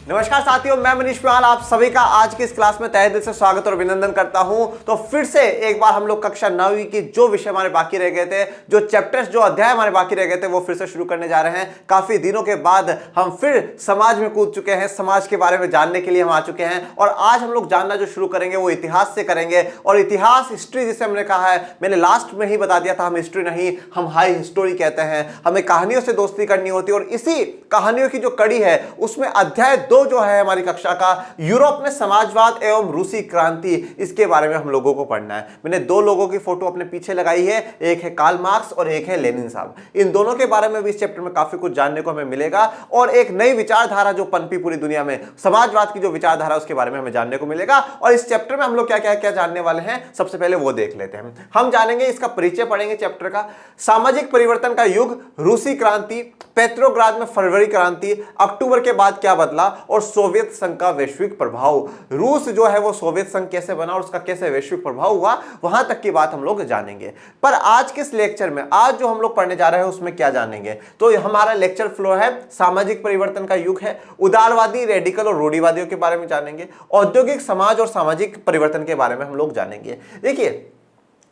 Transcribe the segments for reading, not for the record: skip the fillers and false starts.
नमस्कार साथियों, मैं मनीष पुयाल आप सभी का आज की इस क्लास में तहे दिल से स्वागत और अभिनंदन करता हूं। तो फिर से एक बार हम लोग कक्षा 9वीं की जो विषय हमारे बाकी रह गए थे, जो चैप्टर्स जो अध्याय हमारे बाकी रह गए थे, वो फिर से शुरू करने जा रहे हैं। काफी दिनों के बाद हम फिर समाज में कूद चुके हैं, समाज के बारे में जानने के लिए हम आ चुके हैं। और आज हम लोग जानना जो शुरू करेंगे वो इतिहास से करेंगे। और इतिहास, हिस्ट्री जिसे हमने कहा है, मैंने लास्ट में ही बता दिया था, हम हिस्ट्री नहीं, हम हाई हिस्टोरी कहते हैं। हमें कहानियों से दोस्ती करनी होती है और इसी कहानियों की जो कड़ी है उसमें अध्याय 2 जो है हमारी कक्षा का, यूरोप में समाजवाद एवं रूसी क्रांति, इसके बारे में हम लोगों को पढ़ना है। मैंने 2 लोगों की फोटो अपने पीछे लगाई है, एक है कार्ल मार्क्स और एक है लेनिन साहब। इन दोनों के बारे में भी इस चैप्टर में काफी कुछ जानने को हमें मिलेगा और एक नई विचारधारा जो पनपी पूरी दुनिया में, समाजवाद की जो विचारधारा उसके बारे में हमें जानने को मिलेगा। और इस चैप्टर में हम लोग क्या क्या क्या जानने वाले हैं, सबसे पहले वो देख लेते हैं। हम जानेंगे, इसका परिचय पढ़ेंगे चैप्टर का, सामाजिक परिवर्तन का युग, रूसी क्रांति, पेट्रोग्राद में फरवरी क्रांति, अक्टूबर के बाद क्या बदला और सोवियत संघ का वैश्विक प्रभाव। रूस जो है वो सोवियत संघ कैसे बना और उसका कैसे वैश्विक प्रभाव हुआ, वहां तक की बात हम लोग जानेंगे। पर आज के इस लेक्चर में, आज जो हम लोग पढ़ने जा रहे हैं उसमें क्या जानेंगे, तो हमारा लेक्चर फ्लो है, सामाजिक परिवर्तन का युग है, उदारवादी, रेडिकल और रूढ़िवादियों के बारे में जानेंगे, औद्योगिक समाज और सामाजिक परिवर्तन के बारे में हम लोग जानेंगे। देखिए,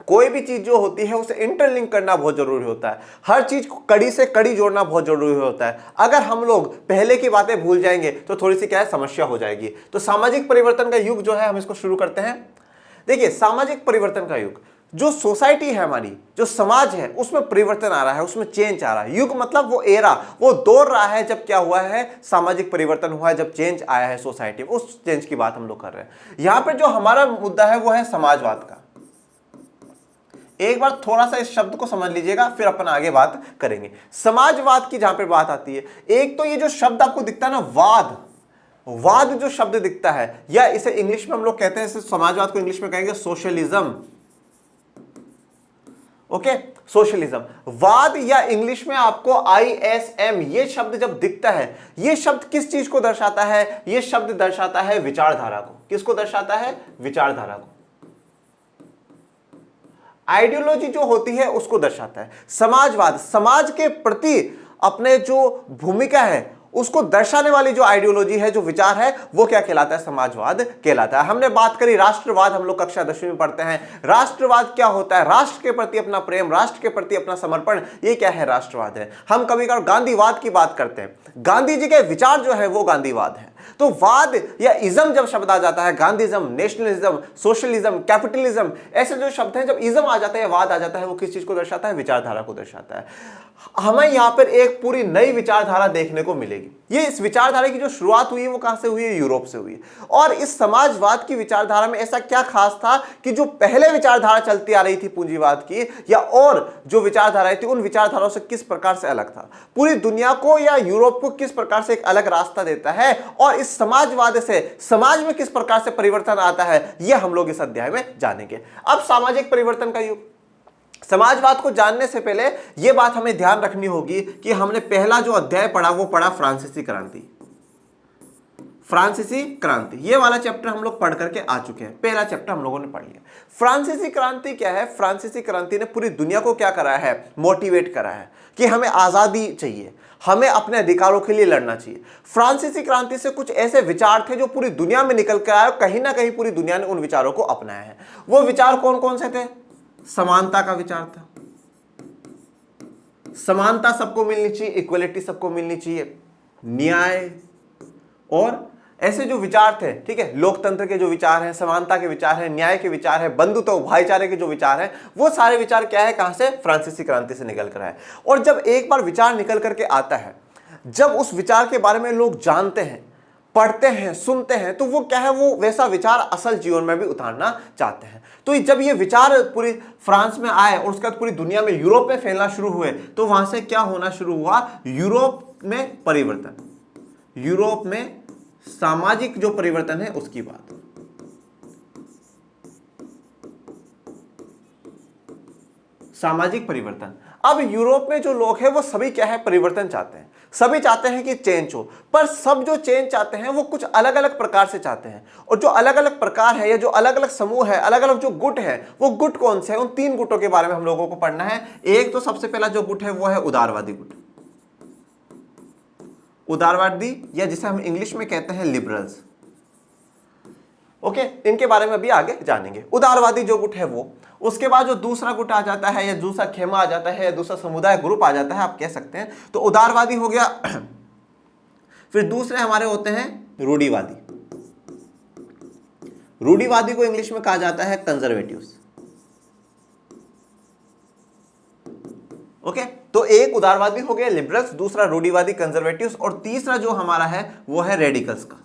कोई भी चीज जो होती है उसे इंटरलिंक करना बहुत जरूरी होता है। हर चीज को कड़ी से कड़ी जोड़ना बहुत जरूरी होता है। अगर हम लोग पहले की बातें भूल जाएंगे तो थोड़ी सी क्या है, समस्या हो जाएगी। तो सामाजिक परिवर्तन का युग जो है, हम इसको शुरू करते हैं। देखिए, सामाजिक परिवर्तन का युग, जो सोसाइटी है हमारी, जो समाज है, उसमें परिवर्तन आ रहा है, उसमें चेंज आ रहा है। युग मतलब वो एरा, वो दौर रहा है जब क्या हुआ है, सामाजिक परिवर्तन हुआ है, जब चेंज आया है सोसाइटी में। उस चेंज की बात हम लोग कर रहे हैं। यहां पर जो हमारा मुद्दा है वो है समाजवाद का। एक बार थोड़ा सा इस शब्द को समझ लीजिएगा, फिर अपन आगे बात करेंगे। समाजवाद की जहां पे बात आती है, एक तो ये जो शब्द आपको दिखता है ना, वाद, वाद जो शब्द दिखता है, या इसे इंग्लिश में हम लोग कहते हैं, इसे समाजवाद को इंग्लिश में कहेंगे सोशलिज्म। ओके, सोशलिज्म, वाद, या इंग्लिश में आपको ISM ये शब्द जब दिखता है, ये शब्द किस चीज को दर्शाता है, ये शब्द दर्शाता है विचारधारा को। किसको दर्शाता है? विचारधारा को। आइडियोलॉजी जो होती है उसको दर्शाता है। समाजवाद, समाज के प्रति अपने जो भूमिका है उसको दर्शाने वाली जो आइडियोलॉजी है, जो विचार है, वो क्या कहलाता है? समाजवाद कहलाता है। हमने बात करी राष्ट्रवाद, हम लोग कक्षा 10वीं में पढ़ते हैं। राष्ट्रवाद क्या होता है? राष्ट्र के प्रति अपना प्रेम, राष्ट्र के प्रति अपना समर्पण, ये क्या है? राष्ट्रवाद है। हम कभी कभी गांधीवाद की बात करते हैं, गांधी जी के विचार जो है वो गांधीवाद है। तो वाद या इज्म जब शब्द आ जाता है, गांधीज्म, नेशनलिज्म, सोशलिज्म, कैपिटलिज्म, ऐसे जो शब्द हैं, जब इज्म आ जाता है, वाद आ जाता है, वो किस चीज को दर्शाता है? विचारधारा को दर्शाता है। हमें यहां पर एक पूरी नई विचारधारा देखने को मिलेगी। ये इस विचारधारा की जो शुरुआत हुई है वो कहां से हुई है? यूरोप से हुई है। और इस समाजवाद की विचारधारा में ऐसा क्या खास था कि जो पहले विचारधारा चलती आ रही थी पूंजीवाद की, या और जो विचारधाराएं थी, उन विचारधाराओं से किस प्रकार से अलग था, पूरी दुनिया को या यूरोप को किस प्रकार से एक अलग रास्ता देता है, और इस समाजवाद से समाज में किस प्रकार से परिवर्तन आता है, यह हम लोग इस अध्याय में जानेंगे। अब सामाजिक परिवर्तन का युग, समाजवाद को जानने से पहले यह बात हमें ध्यान रखनी होगी कि हमने पहला जो अध्याय पढ़ा वो पढ़ा फ्रांसीसी क्रांति। फ्रांसीसी क्रांति, ये वाला चैप्टर हम लोग पढ़ करके आ चुके हैं। पहला चैप्टर हम लोगों ने पढ़ लिया। फ्रांसीसी क्रांति क्या है? फ्रांसीसी क्रांति ने पूरी दुनिया को क्या करा है? मोटिवेट करा है कि हमें आजादी चाहिए, हमें अपने अधिकारों के लिए लड़ना चाहिए। फ्रांसीसी क्रांति से कुछ ऐसे विचार थे जो पूरी दुनिया में निकल कर आए, कहीं ना कहीं पूरी दुनिया ने उन विचारों को अपनाया है। वो विचार कौन कौन से थे? समानता का विचार था, समानता सबको मिलनी चाहिए, इक्वलिटी सबको मिलनी चाहिए, न्याय, और ऐसे जो विचार थे, ठीक है, लोकतंत्र के जो विचार हैं, समानता के विचार हैं, न्याय के विचार हैं, बंधुत्व भाईचारे के जो विचार हैं, वो सारे विचार क्या है? कहां से? फ्रांसीसी क्रांति से निकल कर आए। और जब एक बार विचार निकल करके आता है, जब उस विचार के बारे में लोग जानते हैं, पढ़ते हैं, सुनते हैं, तो वो क्या है? वो वैसा विचार असल जीवन में भी उतारना चाहते हैं। तो जब ये विचार पूरी फ्रांस में आए और उसके बाद पूरी दुनिया में, यूरोप में फैलना शुरू हुए, तो वहां से क्या होना शुरू हुआ? यूरोप में परिवर्तन, यूरोप में सामाजिक जो परिवर्तन है उसकी बात। सामाजिक परिवर्तन, अब यूरोप में जो लोग हैं वो सभी क्या है? परिवर्तन चाहते हैं। सभी चाहते हैं कि चेंज हो, पर सब जो चेंज चाहते हैं वो कुछ अलग अलग प्रकार से चाहते हैं। और जो अलग अलग प्रकार है, या जो अलग अलग समूह है, अलग अलग जो गुट है, वो गुट कौन से हैं? उन 3 गुटों के बारे में हम लोगों को पढ़ना है। एक तो सबसे पहला जो गुट है वो है उदारवादी गुट। उदारवादी, या जिसे हम इंग्लिश में कहते हैं लिबरल्स। ओके, इनके बारे में अभी आगे जानेंगे। उदारवादी जो गुट है वो, उसके बाद जो दूसरा गुट आ जाता है या दूसरा खेमा आ जाता है या दूसरा समुदाय ग्रुप आ जाता है, आप कह सकते हैं। तो उदारवादी हो गया। फिर दूसरे हमारे होते हैं रूढ़िवादी। रूढ़िवादी को इंग्लिश में कहा जाता है कंजर्वेटिव्स। ओके, तो एक उदारवादी हो गया लिबरल्स, दूसरा रूढ़िवादी कंजर्वेटिव्स, और तीसरा जो हमारा है वो है रेडिकल्स का।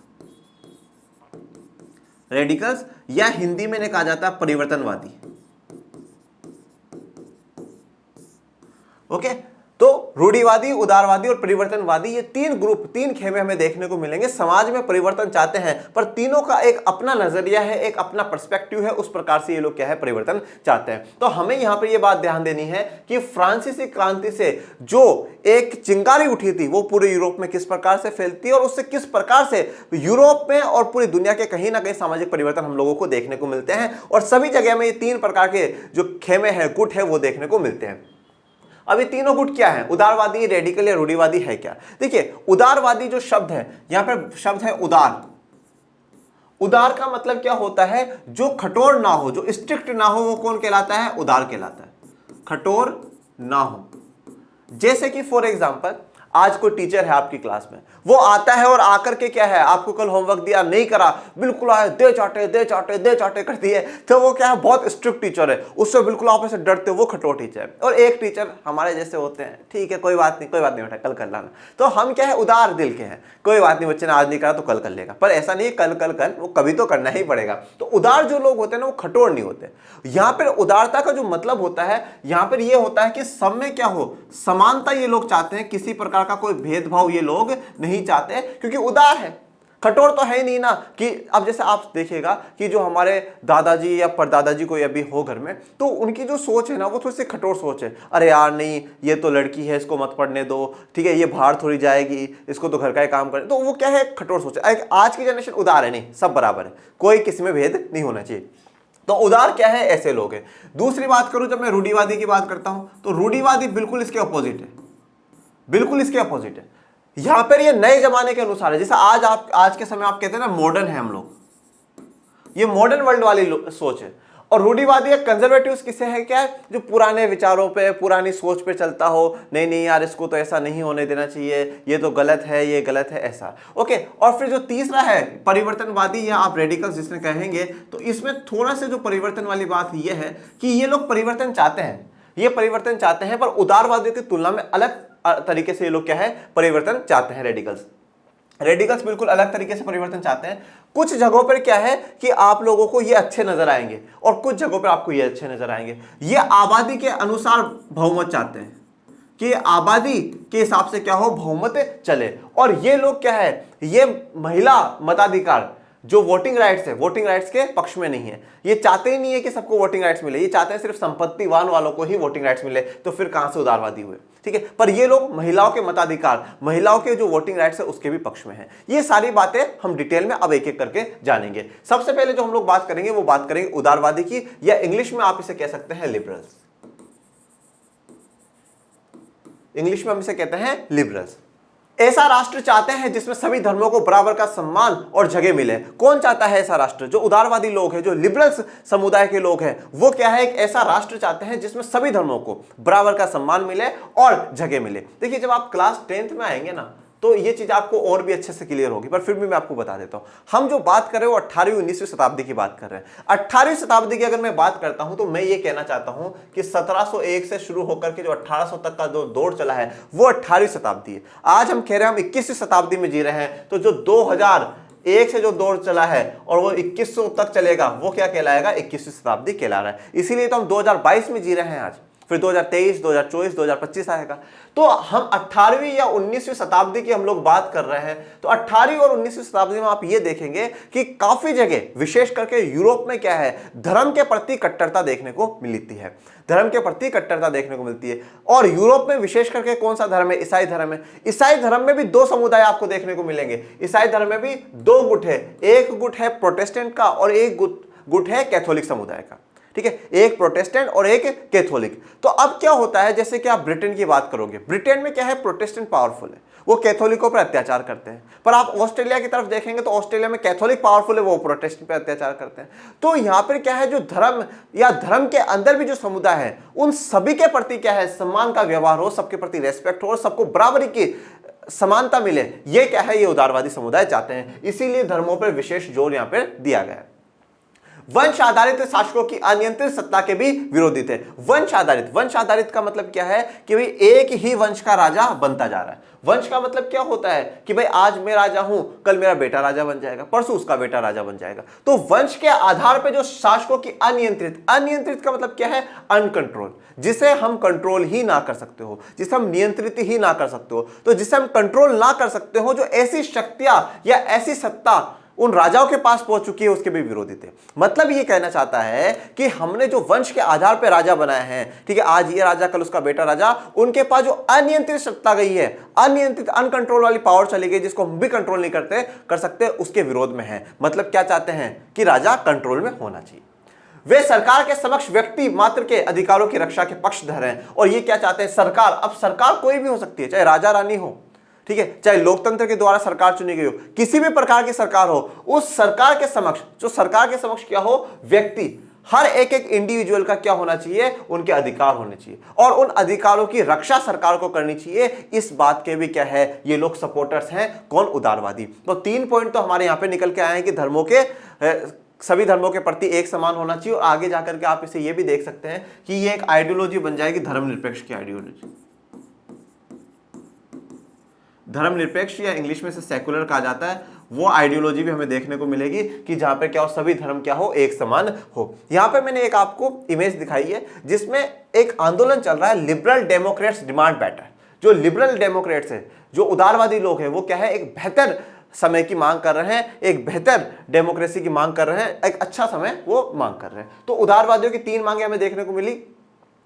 रेडिकल्स, या हिंदी में कहा जाता है परिवर्तनवादी। ओके, तो रूढ़िवादी, उदारवादी और परिवर्तनवादी, ये तीन ग्रुप, तीन खेमे हमें देखने को मिलेंगे। समाज में परिवर्तन चाहते हैं, पर तीनों का एक अपना नजरिया है, एक अपना पर्सपेक्टिव है, उस प्रकार से ये लोग क्या है, परिवर्तन चाहते हैं। तो हमें यहां पर ये बात ध्यान देनी है कि फ्रांसीसी क्रांति से जो एक चिंगारी उठी थी वो पूरे यूरोप में किस प्रकार से फैलती है और उससे किस प्रकार से यूरोप में और पूरी दुनिया के कहीं ना कहीं सामाजिक परिवर्तन हम लोगों को देखने को मिलते हैं। और सभी जगह में ये तीन प्रकार के जो खेमे हैं, गुट है, वो देखने को मिलते हैं। अब ये तीनों गुट क्या है, उदारवादी, रेडिकल या रूढ़िवादी है क्या? देखिए, उदारवादी जो शब्द है, यहां पर शब्द है उदार। उदार का मतलब क्या होता है? जो कठोर ना हो, जो स्ट्रिक्ट ना हो, वो कौन कहलाता है? उदार कहलाता है। कठोर ना हो। जैसे कि फॉर एग्जांपल, आज कोई टीचर है आपकी क्लास में, वो आता है और आकर के क्या है, आपको कल होमवर्क दिया, नहीं करा, बिल्कुल आए, दे चाटे दे चाटे दे चाटे कर दिए, तो वो क्या है, बहुत स्ट्रिक्ट टीचर है, उससे बिल्कुल आप ऐसे डरते हो, वो कठोर टीचर है। और एक टीचर हमारे जैसे होते हैं, ठीक है कोई बात नहीं बेटा, कल कर लाना। तो हम क्या है, उदार दिल के हैं, कोई बात नहीं, बच्चे ने आज नहीं करा तो कल कर लेगा। पर ऐसा नहीं है कल कल कल, वो कभी तो करना ही पड़ेगा। तो उदार जो लोग होते हैं ना, वो कठोर नहीं होते। यहां पर उदारता का जो मतलब होता है, यहां पर यह होता है कि सब में क्या हो, समानता ये लोग चाहते हैं, किसी प्रकार का कोई भेदभाव ये लोग नहीं चाहते, क्योंकि उदार है। कठोर तो है ही नहीं ना, कि अब जैसे आप देखिएगा कि जो हमारे दादाजी या परदादाजी कोई अभी हो घर में, तो उनकी जो सोच है ना, वो थोड़ी सी कठोर सोच है। अरे यार नहीं, ये तो लड़की है, इसको मत पढ़ने दो, ठीक है, ये बाहर थोड़ी जाएगी, इसको तो घर का ही काम करे। तो वो क्या है, कठोर सोच है। आज की जनरेशन उदार है, नहीं, सब बराबर है, कोई किसी में भेद नहीं होना चाहिए। तो उदार क्या है, ऐसे लोग हैं। दूसरी बात करूं, जब मैं रूढ़िवादी की बात करता हूं, तो रूढ़िवादी बिल्कुल इसके अपोजिट है, बिल्कुल इसके अपोजिट है। यहां पर ये नए जमाने के अनुसार है। जैसा आज के समय आप कहते हैं ना, मॉडर्न है हम लोग, ये मॉडर्न वर्ल्ड वाली सोच है। और रूढ़िवादी या कंजर्वेटिव किसे है, क्या है, जो पुराने विचारों पे, पुरानी सोच पे चलता हो, नहीं नहीं यार, इसको तो ऐसा नहीं होने देना चाहिए, ये तो गलत है, ये गलत है, ऐसा। ओके, और फिर जो तीसरा है परिवर्तनवादी, या आप रेडिकल्स जिसने कहेंगे, तो इसमें थोड़ा सा जो परिवर्तन वाली बात ये है कि ये लोग परिवर्तन चाहते हैं, ये परिवर्तन चाहते हैं, पर उदारवादियों की तुलना में अलग तरीके से ये लोग क्या है, परिवर्तन चाहते हैं। रेडिकल्स बिल्कुल अलग तरीके से परिवर्तन चाहते हैं। कुछ जगहों पर क्या है कि आप लोगों को ये अच्छे नजर आएंगे और कुछ जगहों पर आपको ये अच्छे नजर आएंगे। ये आबादी के अनुसार बहुमत चाहते हैं कि आबादी के हिसाब से क्या हो, बहुमत चले। और ये लोग क्या है, ये महिला मताधिकार, जो वोटिंग राइट्स है, वोटिंग राइट्स के पक्ष में नहीं है। ये चाहते ही नहीं है कि सबको वोटिंग राइट्स मिले, ये चाहते हैं सिर्फ संपत्तिवान वालों को ही वोटिंग राइट्स मिले। तो फिर कहां से उदारवादी हुए, ठीक है। पर ये लोग महिलाओं के मताधिकार, महिलाओं के जो वोटिंग राइट्स है उसके भी पक्ष में है। ये सारी बातें हम डिटेल में अब एक एक करके जानेंगे। सबसे पहले जो हम लोग बात करेंगे, वो बात करेंगे उदारवादी की, या इंग्लिश में आप इसे कह सकते हैं लिबरल्स। इंग्लिश में हम इसे कहते हैं लिबरल्स। ऐसा राष्ट्र चाहते हैं जिसमें सभी धर्मों को बराबर का सम्मान और जगह मिले। कौन चाहता है ऐसा राष्ट्र? जो उदारवादी लोग हैं, जो लिबरल्स समुदाय के लोग हैं, वो क्या है, एक ऐसा राष्ट्र चाहते हैं जिसमें सभी धर्मों को बराबर का सम्मान मिले और जगह मिले। देखिए, जब आप क्लास 10th में आएंगे ना, तो ये चीज आपको और भी अच्छे से क्लियर होगी, पर फिर भी मैं आपको बता देता हूं। हम जो बात कर रहे हैं वो 18वीं 19वीं शताब्दी की बात कर रहे हैं। 18वीं शताब्दी की अगर मैं बात करता हूं, तो मैं ये कहना चाहता हूं कि 1701 से शुरू होकर के जो 1800 तक का जो दौर चला है, वो 18वीं शताब्दी है। आज हम कह रहे हैं हम 21वीं शताब्दी में जी रहे हैं, तो जो 2001 से जो दौर चला है और वो 2100 तक चलेगा, वो क्या कहलाएगा, 21वीं शताब्दी कहला रहा है। इसीलिए तो हम 2022 में जी रहे हैं आज, फिर 2023, 2024, 2025 आएगा। तो हम 18वीं या 19वीं शताब्दी की हम लोग बात कर रहे हैं। तो 18वीं और 19वीं शताब्दी में आप ये देखेंगे कि काफी जगह, विशेष करके यूरोप में क्या है, धर्म के प्रति कट्टरता देखने को मिलती है, धर्म के प्रति कट्टरता देखने को मिलती है। और यूरोप में विशेष करके कौन सा धर्म है? ईसाई धर्म है। ईसाई धर्म में भी दो समुदाय आपको देखने को मिलेंगे। ईसाई धर्म में भी दो गुट है, एक गुट है प्रोटेस्टेंट का और एक गुट है कैथोलिक समुदाय का, ठीक है, एक प्रोटेस्टेंट और एक कैथोलिक। तो अब क्या होता है, जैसे कि आप ब्रिटेन की बात करोगे, ब्रिटेन में क्या है, प्रोटेस्टेंट पावरफुल है, वो कैथोलिकों पर अत्याचार करते हैं। पर आप ऑस्ट्रेलिया की तरफ देखेंगे तो ऑस्ट्रेलिया में कैथोलिक पावरफुल है, वो प्रोटेस्टेंट पर अत्याचार करते हैं। तो यहां पर क्या है, जो धर्म या धर्म के अंदर भी जो समुदाय है उन सभी के प्रति क्या है, सम्मान का व्यवहार हो, सबके प्रति रेस्पेक्ट हो और सबको बराबरी की समानता मिले, ये क्या है, ये उदारवादी समुदाय चाहते हैं। इसीलिए धर्मों पर विशेष जोर यहां पर दिया गया है। वंश आधारित शासकों की अनियंत्रित सत्ता के भी विरोधी थे। वंश आधारित का मतलब क्या है कि भाई एक ही वंश का राजा बनता जा रहा है। वंश का मतलब क्या होता है कि भाई आज मैं राजा हूं, कल मेरा बेटा राजा बन जाएगा, परसों उसका बेटा राजा बन जाएगा। तो वंश के आधार पर जो शासकों की अनियंत्रित का मतलब क्या है, अनकंट्रोल, जिसे हम कंट्रोल ही ना कर सकते हो, जिसे हम नियंत्रित ही ना कर सकते हो, तो जिसे हम कंट्रोल ना कर सकते हो, जो ऐसी शक्तियां या ऐसी सत्ता उन राजाओं के पास पहुंच चुकी है, उसके भी विरोधी थे। मतलब ये कहना चाहता है कि हमने जो वंश के आधार पर राजा बनाए हैं, ठीक है, आज ये राजा कल उसका बेटा राजा, उनके पास जो अनियंत्रित सत्ता गई है, अनियंत्रित अनकंट्रोल वाली पावर चली गई, जिसको हम भी कंट्रोल नहीं कर सकते, उसके विरोध में है। मतलब क्या चाहते हैं कि राजा कंट्रोल में होना चाहिए। वे सरकार के समक्ष व्यक्ति मात्र के अधिकारों की रक्षा के पक्षधर हैं। और ये क्या चाहते हैं, सरकार, अब सरकार कोई भी हो सकती है, चाहे राजा रानी हो, ठीक है, चाहे लोकतंत्र के द्वारा सरकार चुनी गई हो, किसी भी प्रकार की सरकार हो, उस सरकार के समक्ष, जो सरकार के समक्ष क्या हो, व्यक्ति, हर एक इंडिविजुअल का क्या होना चाहिए, उनके अधिकार होने चाहिए और उन अधिकारों की रक्षा सरकार को करनी चाहिए। इस बात के भी क्या है, ये लोग सपोर्टर्स हैं, कौन, उदारवादी। तो 3 पॉइंट तो हमारे यहां पे निकल के आए हैं कि धर्मों के सभी धर्मों के प्रति एक समान होना चाहिए। और आगे जाकर के आप इसे ये भी देख सकते हैं कि ये एक आइडियोलॉजी बन जाएगी, धर्मनिरपेक्ष की आइडियोलॉजी। धर्मनिरपेक्ष या इंग्लिश में से सेकुलर कहा जाता है, वो आइडियोलॉजी भी हमें देखने को मिलेगी कि जहां पे क्या हो, सभी धर्म क्या हो, एक समान हो। यहां पे मैंने एक आपको इमेज दिखाई है जिसमें एक आंदोलन चल रहा है, लिबरल डेमोक्रेट्स डिमांड बेटर। जो लिबरल डेमोक्रेट्स है, जो उदारवादी लोग हैं, वो क्या है, एक बेहतर समय की मांग कर रहे हैं, एक बेहतर डेमोक्रेसी की मांग कर रहे हैं, एक अच्छा समय वो मांग कर रहे हैं। तो उदारवादियों की 3 मांगे हमें देखने को मिली।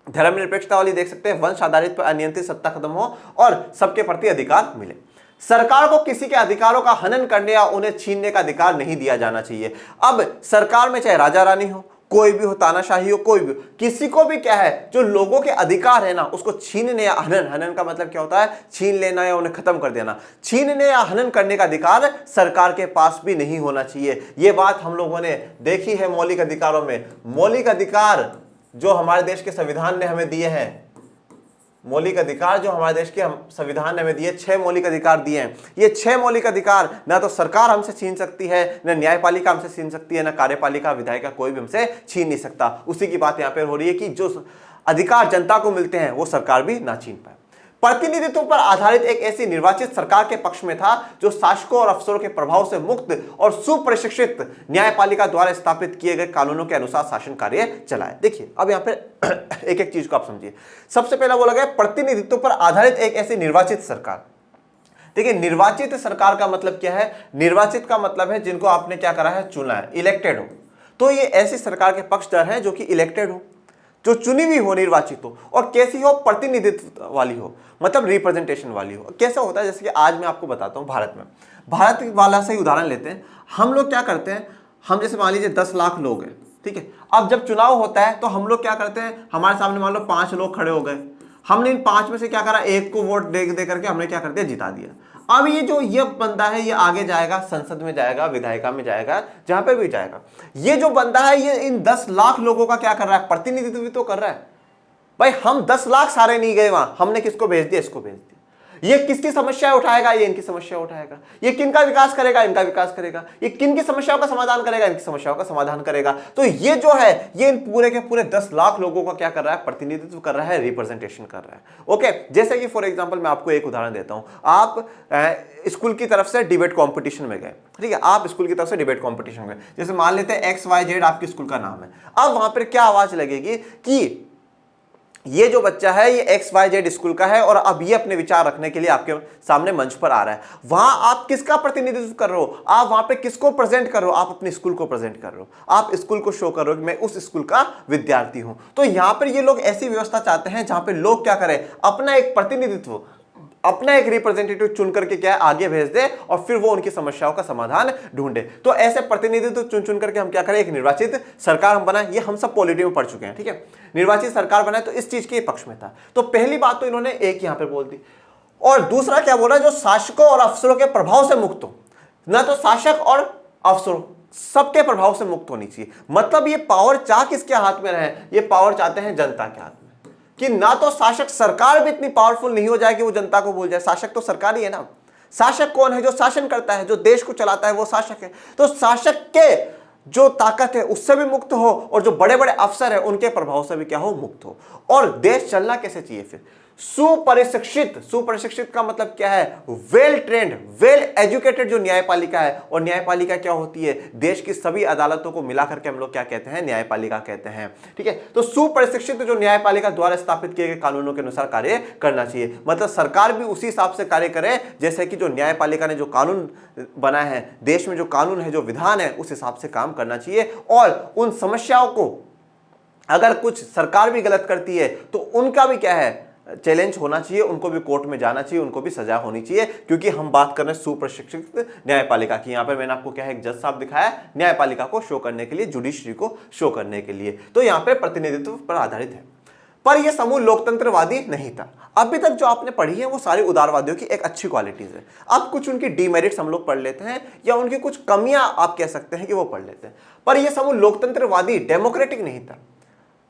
धर्मनिरपेक्षता वाली देख सकते हैं, वंश आधारित पर अनियंत्रित सत्ता खत्म हो और सबके प्रति अधिकार मिले। सरकार को किसी के अधिकारों का हनन करने या उन्हें छीनने का अधिकार नहीं दिया जाना चाहिए। अब सरकार में चाहे राजा रानी हो, कोई भी हो, तानाशाही हो, कोई भी हो, किसी को भी क्या है, जो लोगों के अधिकार है ना, उसको छीनने या हनन का मतलब क्या होता है, छीन लेना या उन्हें खत्म कर देना। छीनने या हनन करने का अधिकार सरकार के पास भी नहीं होना चाहिए। यह बात हम लोगों ने देखी है मौलिक अधिकारों में। मौलिक अधिकार जो हमारे देश के संविधान ने हमें दिए हैं, मौलिक अधिकार जो हमारे देश के संविधान ने हमें दिए, 6 मौलिक अधिकार दिए हैं। ये 6 मौलिक अधिकार ना तो सरकार हमसे छीन सकती है, न न्यायपालिका हमसे छीन सकती है, न कार्यपालिका, विधायिका, कोई भी हमसे छीन नहीं सकता। उसी की बात यहाँ पे हो रही है कि जो अधिकार जनता को मिलते हैं वो सरकार भी ना छीन पाए। प्रतिनिधित्व पर आधारित एक ऐसी निर्वाचित सरकार के पक्ष में था जो शासकों और अफसरों के प्रभाव से मुक्त और सुप्रशिक्षित न्यायपालिका द्वारा स्थापित किए गए कानूनों के अनुसार शासन कार्य चलाए। देखिए अब यहाँ पे एक एक चीज को आप समझिए। सबसे पहला बोला गया प्रतिनिधित्व पर आधारित एक ऐसी निर्वाचित सरकार। देखिए निर्वाचित सरकार का मतलब क्या है, निर्वाचित का मतलब है जिनको आपने क्या करा है, चुना है, इलेक्टेड हो। तो ये ऐसी सरकार के पक्षधर हैं जो कि इलेक्टेड हो, जो चुनी हुई हो, निर्वाचित हो, और कैसी हो, प्रतिनिधित्व वाली हो, मतलब रिप्रेजेंटेशन वाली हो। कैसा होता है, जैसे कि आज मैं आपको बताता हूं, भारत वाला से ही उदाहरण लेते हैं। हम लोग क्या करते हैं, हम जैसे मान लीजिए 10 लाख लोग हैं, ठीक है। अब जब चुनाव होता है तो हम लोग क्या करते हैं, हमारे सामने मान लो 5 लोग खड़े हो गए, हमने इन 5 में से क्या करा, एक को वोट दे करके हमने क्या कर दिया, जिता दिया। अब ये बंदा है, ये आगे जाएगा, संसद में जाएगा, विधायिका में जाएगा, जहां पे भी जाएगा। ये जो बंदा है ये इन 10 लाख लोगों का क्या कर रहा है, प्रतिनिधित्व भी तो कर रहा है। भाई हम 10 लाख सारे नहीं गए वहां, हमने किसको भेज दिया, इसको भेज दिया। ये किसकी समस्या उठाएगा, ये इनकी समस्या उठाएगा। ये किनका विकास करेगा, इनका विकास करेगा। ये किनकी समस्याओं का समाधान करेगा, इनकी समस्याओं का समाधान करेगा। तो ये जो है, ये इन पूरे के पूरे 10 लाख लोगों का क्या कर रहा है, प्रतिनिधित्व कर रहा है, रिप्रेजेंटेशन कर रहा है। ओके, जैसे कि फॉर एग्जांपल मैं आपको एक उदाहरण देता हूं। आप स्कूल की तरफ से डिबेट कॉम्पिटिशन में गए, ठीक है, आप स्कूल की तरफ से डिबेट कॉम्पिटिशन में गए, जैसे मान लेते हैं XYZ आपके स्कूल का नाम है। अब वहां पर क्या आवाज लगेगी कि ये जो बच्चा है ये XYZ स्कूल का है और अब ये अपने विचार रखने के लिए आपके सामने मंच पर आ रहा है। वहां आप किसका प्रतिनिधित्व कर रहे हो, आप वहां पे किसको प्रेजेंट कर रहे हो, आप अपने स्कूल को प्रेजेंट कर रहे हो, आप स्कूल को शो कर रहे हो कि मैं उस स्कूल का विद्यार्थी हूं। तो यहां पर ये लोग ऐसी व्यवस्था चाहते हैं जहां पे लोग क्या करें, अपना एक प्रतिनिधित्व, अपना एक रिप्रेजेंटेटिव चुन करके क्या है, आगे भेज दे और फिर वो उनकी समस्याओं का समाधान ढूंढे। तो ऐसे प्रतिनिधित्व चुन करके हम क्या करें, एक निर्वाचित सरकार हम बनाए। ये हम सब पॉलिटी में पढ़ चुके हैं, ठीक है। निर्वाचित सरकार बनाए तो इस चीज के पक्ष में था। तो पहली बात तो इन्होंने एक यहां पे बोल दी। और दूसरा क्या बोल रहा है, जो शासकों और अफसरों के प्रभाव से मुक्त हो। ना तो शासक और अफसरों सबके प्रभाव से मुक्त होनी चाहिए। मतलब ये पावर चाह किसके हाथ में रहे, ये पावर चाहते हैं जनता के हाथ में, कि ना तो शासक, सरकार भी इतनी पावरफुल नहीं हो जाए कि वो जनता को भूल जाए। शासक तो सरकार ही है ना। शासक कौन है, जो शासन करता है, जो देश को चलाता है, वो शासक है। तो शासक के जो ताकत है उससे भी मुक्त हो, और जो बड़े बड़े अफसर है उनके प्रभाव से भी क्या हो, मुक्त हो। और देश चलना कैसे चाहिए फिर, सुपरिशिक्षित। सुपरिशिक्षित का मतलब क्या है, वेल ट्रेंड, वेल एजुकेटेड जो न्यायपालिका है। और न्यायपालिका क्या होती है, देश की सभी अदालतों को मिलाकर के हम लोग क्या कहते हैं, न्यायपालिका कहते हैं। ठीक है, तो सुपरिशिक्षित जो न्यायपालिका द्वारा स्थापित किए गए कानूनों के अनुसार कार्य करना चाहिए। मतलब सरकार भी उसी हिसाब से कार्य करे जैसे कि जो न्यायपालिका ने जो कानून बनाए हैं, देश में जो कानून है, जो विधान है, उस हिसाब से काम करना चाहिए। और उन समस्याओं को अगर कुछ सरकार भी गलत करती है तो उनका भी क्या है, चैलेंज होना चाहिए, उनको भी कोर्ट में जाना चाहिए, उनको भी सजा होनी चाहिए। क्योंकि हम बात कर रहे हैं सुप्रशिक्षित न्यायपालिका की। यहां पर मैंने आपको क्या है, एक जज साहब दिखाया, न्यायपालिका को शो करने के लिए, जुडिशरी को शो करने के लिए। तो यहां पर प्रतिनिधित्व पर आधारित है। पर यह समूह लोकतंत्रवादी नहीं था। अभी तक जो आपने पढ़ी है वो सारी उदारवादियों की एक अच्छी क्वालिटीज है। अब कुछ उनकी डीमेरिट्स हम लोग पढ़ लेते हैं, या उनकी कुछ कमियां आप कह सकते हैं कि वो पढ़ लेते हैं। पर यह समूह लोकतंत्रवादी, डेमोक्रेटिक नहीं था।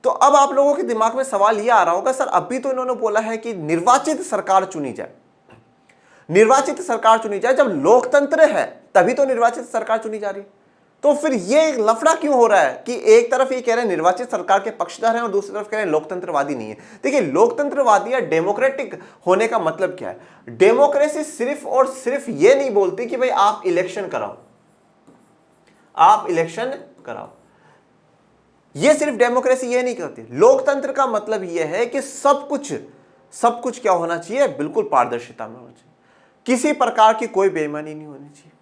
तो अब आप लोगों के दिमाग में सवाल यह आ रहा होगा, सर अभी तो इन्होंने बोला है कि निर्वाचित सरकार चुनी जाए, निर्वाचित सरकार चुनी जाए। जब लोकतंत्र है तभी तो निर्वाचित सरकार चुनी जा रही है। तो फिर ये लफड़ा क्यों हो रहा है कि एक तरफ ये कह रहे हैं निर्वाचित सरकार के पक्षधर हैं और दूसरी तरफ कह रहे हैं लोकतंत्रवादी नहीं है। देखिए, लोकतंत्रवादी या डेमोक्रेटिक होने का मतलब क्या है। डेमोक्रेसी सिर्फ और सिर्फ ये नहीं बोलती कि भाई आप इलेक्शन कराओ, आप इलेक्शन कराओ। ये सिर्फ डेमोक्रेसी ये नहीं करती। लोकतंत्र का मतलब ये है कि सब कुछ क्या होना चाहिए, बिल्कुल पारदर्शिता में होना चाहिए। किसी प्रकार की कोई बेईमानी नहीं होनी चाहिए,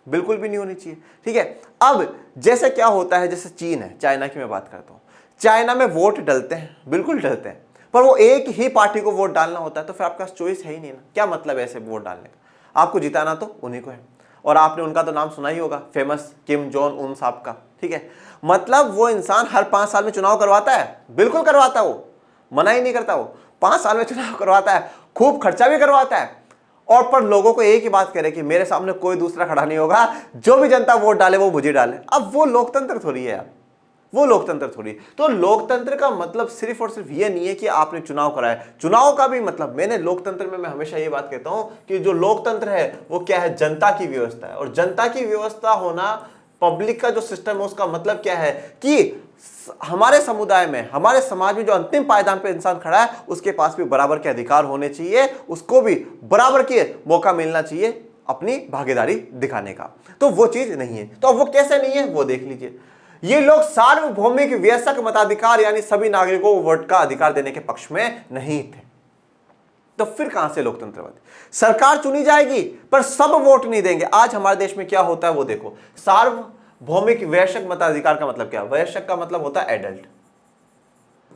बिल्कुल भी नहीं होनी चाहिए। ठीक है, अब जैसे क्या होता है, जैसे चीन है, चाइना की मैं बात करता हूं। चाइना में वोट डलते हैं, बिल्कुल डलते हैं, पर वो एक ही पार्टी को वोट डालना होता है। तो फिर आपके पास चॉइस है ही नहीं ना। क्या मतलब है ऐसे वोट डालने का, आपको जिताना तो उन्हीं को है। और आपने उनका तो नाम सुना ही होगा, फेमस किम जोंग उन साहब का। ठीक है, मतलब वो इंसान हर 5 साल में चुनाव करवाता है, बिल्कुल करवाता है, वो मना ही नहीं करता। वो 5 साल में चुनाव करवाता है, खूब खर्चा भी करवाता है। और पर लोगों को एक ही बात कह रहे कि मेरे सामने कोई दूसरा खड़ा नहीं होगा, जो भी जनता वोट डाले वो मुझे डाले। अब वो लोकतंत्र थोड़ी है यार, वो लोकतंत्र थोड़ी। तो लोकतंत्र का मतलब सिर्फ और सिर्फ ये नहीं है कि आपने चुनाव कराया। चुनाव का भी मतलब, मैंने लोकतंत्र में मैं हमेशा ये बात कहता हूं कि जो लोकतंत्र है वो क्या है, जनता की व्यवस्था है। और जनता की व्यवस्था होना, पब्लिक का जो सिस्टम है, उसका मतलब क्या है कि हमारे समुदाय में, हमारे समाज में जो अंतिम पायदान पे इंसान खड़ा है, उसके पास भी बराबर के अधिकार होने चाहिए, उसको भी बराबर के मौका मिलना चाहिए अपनी भागीदारी दिखाने का। तो वो चीज नहीं है। तो अब वो कैसे नहीं है वो देख लीजिए। ये लोग सार्वभौमिक वयस्क मताधिकार यानी सभी नागरिकों को वोट का अधिकार देने के पक्ष में नहीं थे। तो फिर कहां से लोकतंत्रवादी। सरकार चुनी जाएगी पर सब वोट नहीं देंगे। आज हमारे देश में क्या होता है वो देखो। सार्वभौमिक वयस्क मताधिकार का मतलब क्या, वयस्क का मतलब होता है एडल्ट।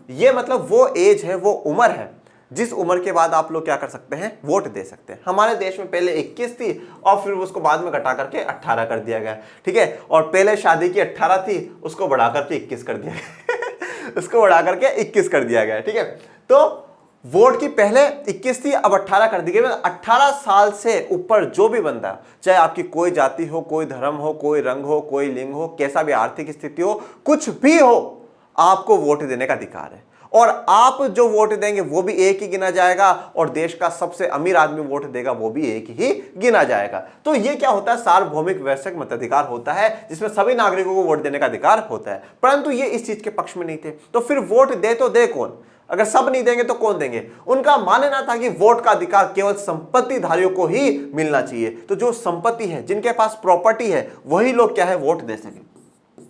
ये मतलब वो एज है, वो उम्र है जिस उम्र के बाद आप लोग क्या कर सकते हैं, वोट दे सकते हैं। हमारे देश में पहले 21 थी और फिर उसको बाद में घटा करके 18 कर दिया गया। ठीक है, और पहले शादी की 18 थी, उसको बढ़ा करके 21 कर दिया गया उसको बढ़ा करके 21 कर दिया गया। ठीक है, तो वोट की पहले 21 थी, अब 18 कर दी गई। 18 साल से ऊपर जो भी बंदा, चाहे आपकी कोई जाति हो, कोई धर्म हो, कोई रंग हो, कोई लिंग हो, कैसा भी आर्थिक स्थिति हो, कुछ भी हो, आपको वोट देने का अधिकार है। और आप जो वोट देंगे वो भी एक ही गिना जाएगा, और देश का सबसे अमीर आदमी वोट देगा वो भी एक ही गिना जाएगा। तो ये क्या होता है, सार्वभौमिक वयस्क मताधिकार होता है, जिसमें सभी नागरिकों को वोट देने का अधिकार होता है। परंतु ये इस चीज के पक्ष में नहीं थे। तो फिर वोट दे तो दे कौन, अगर सब नहीं देंगे तो कौन देंगे। उनका मानना था कि वोट का अधिकार केवल संपत्तिधारियों को ही मिलना चाहिए। तो जो संपत्ति है, जिनके पास प्रॉपर्टी है, वही लोग क्या है, वोट दे सके।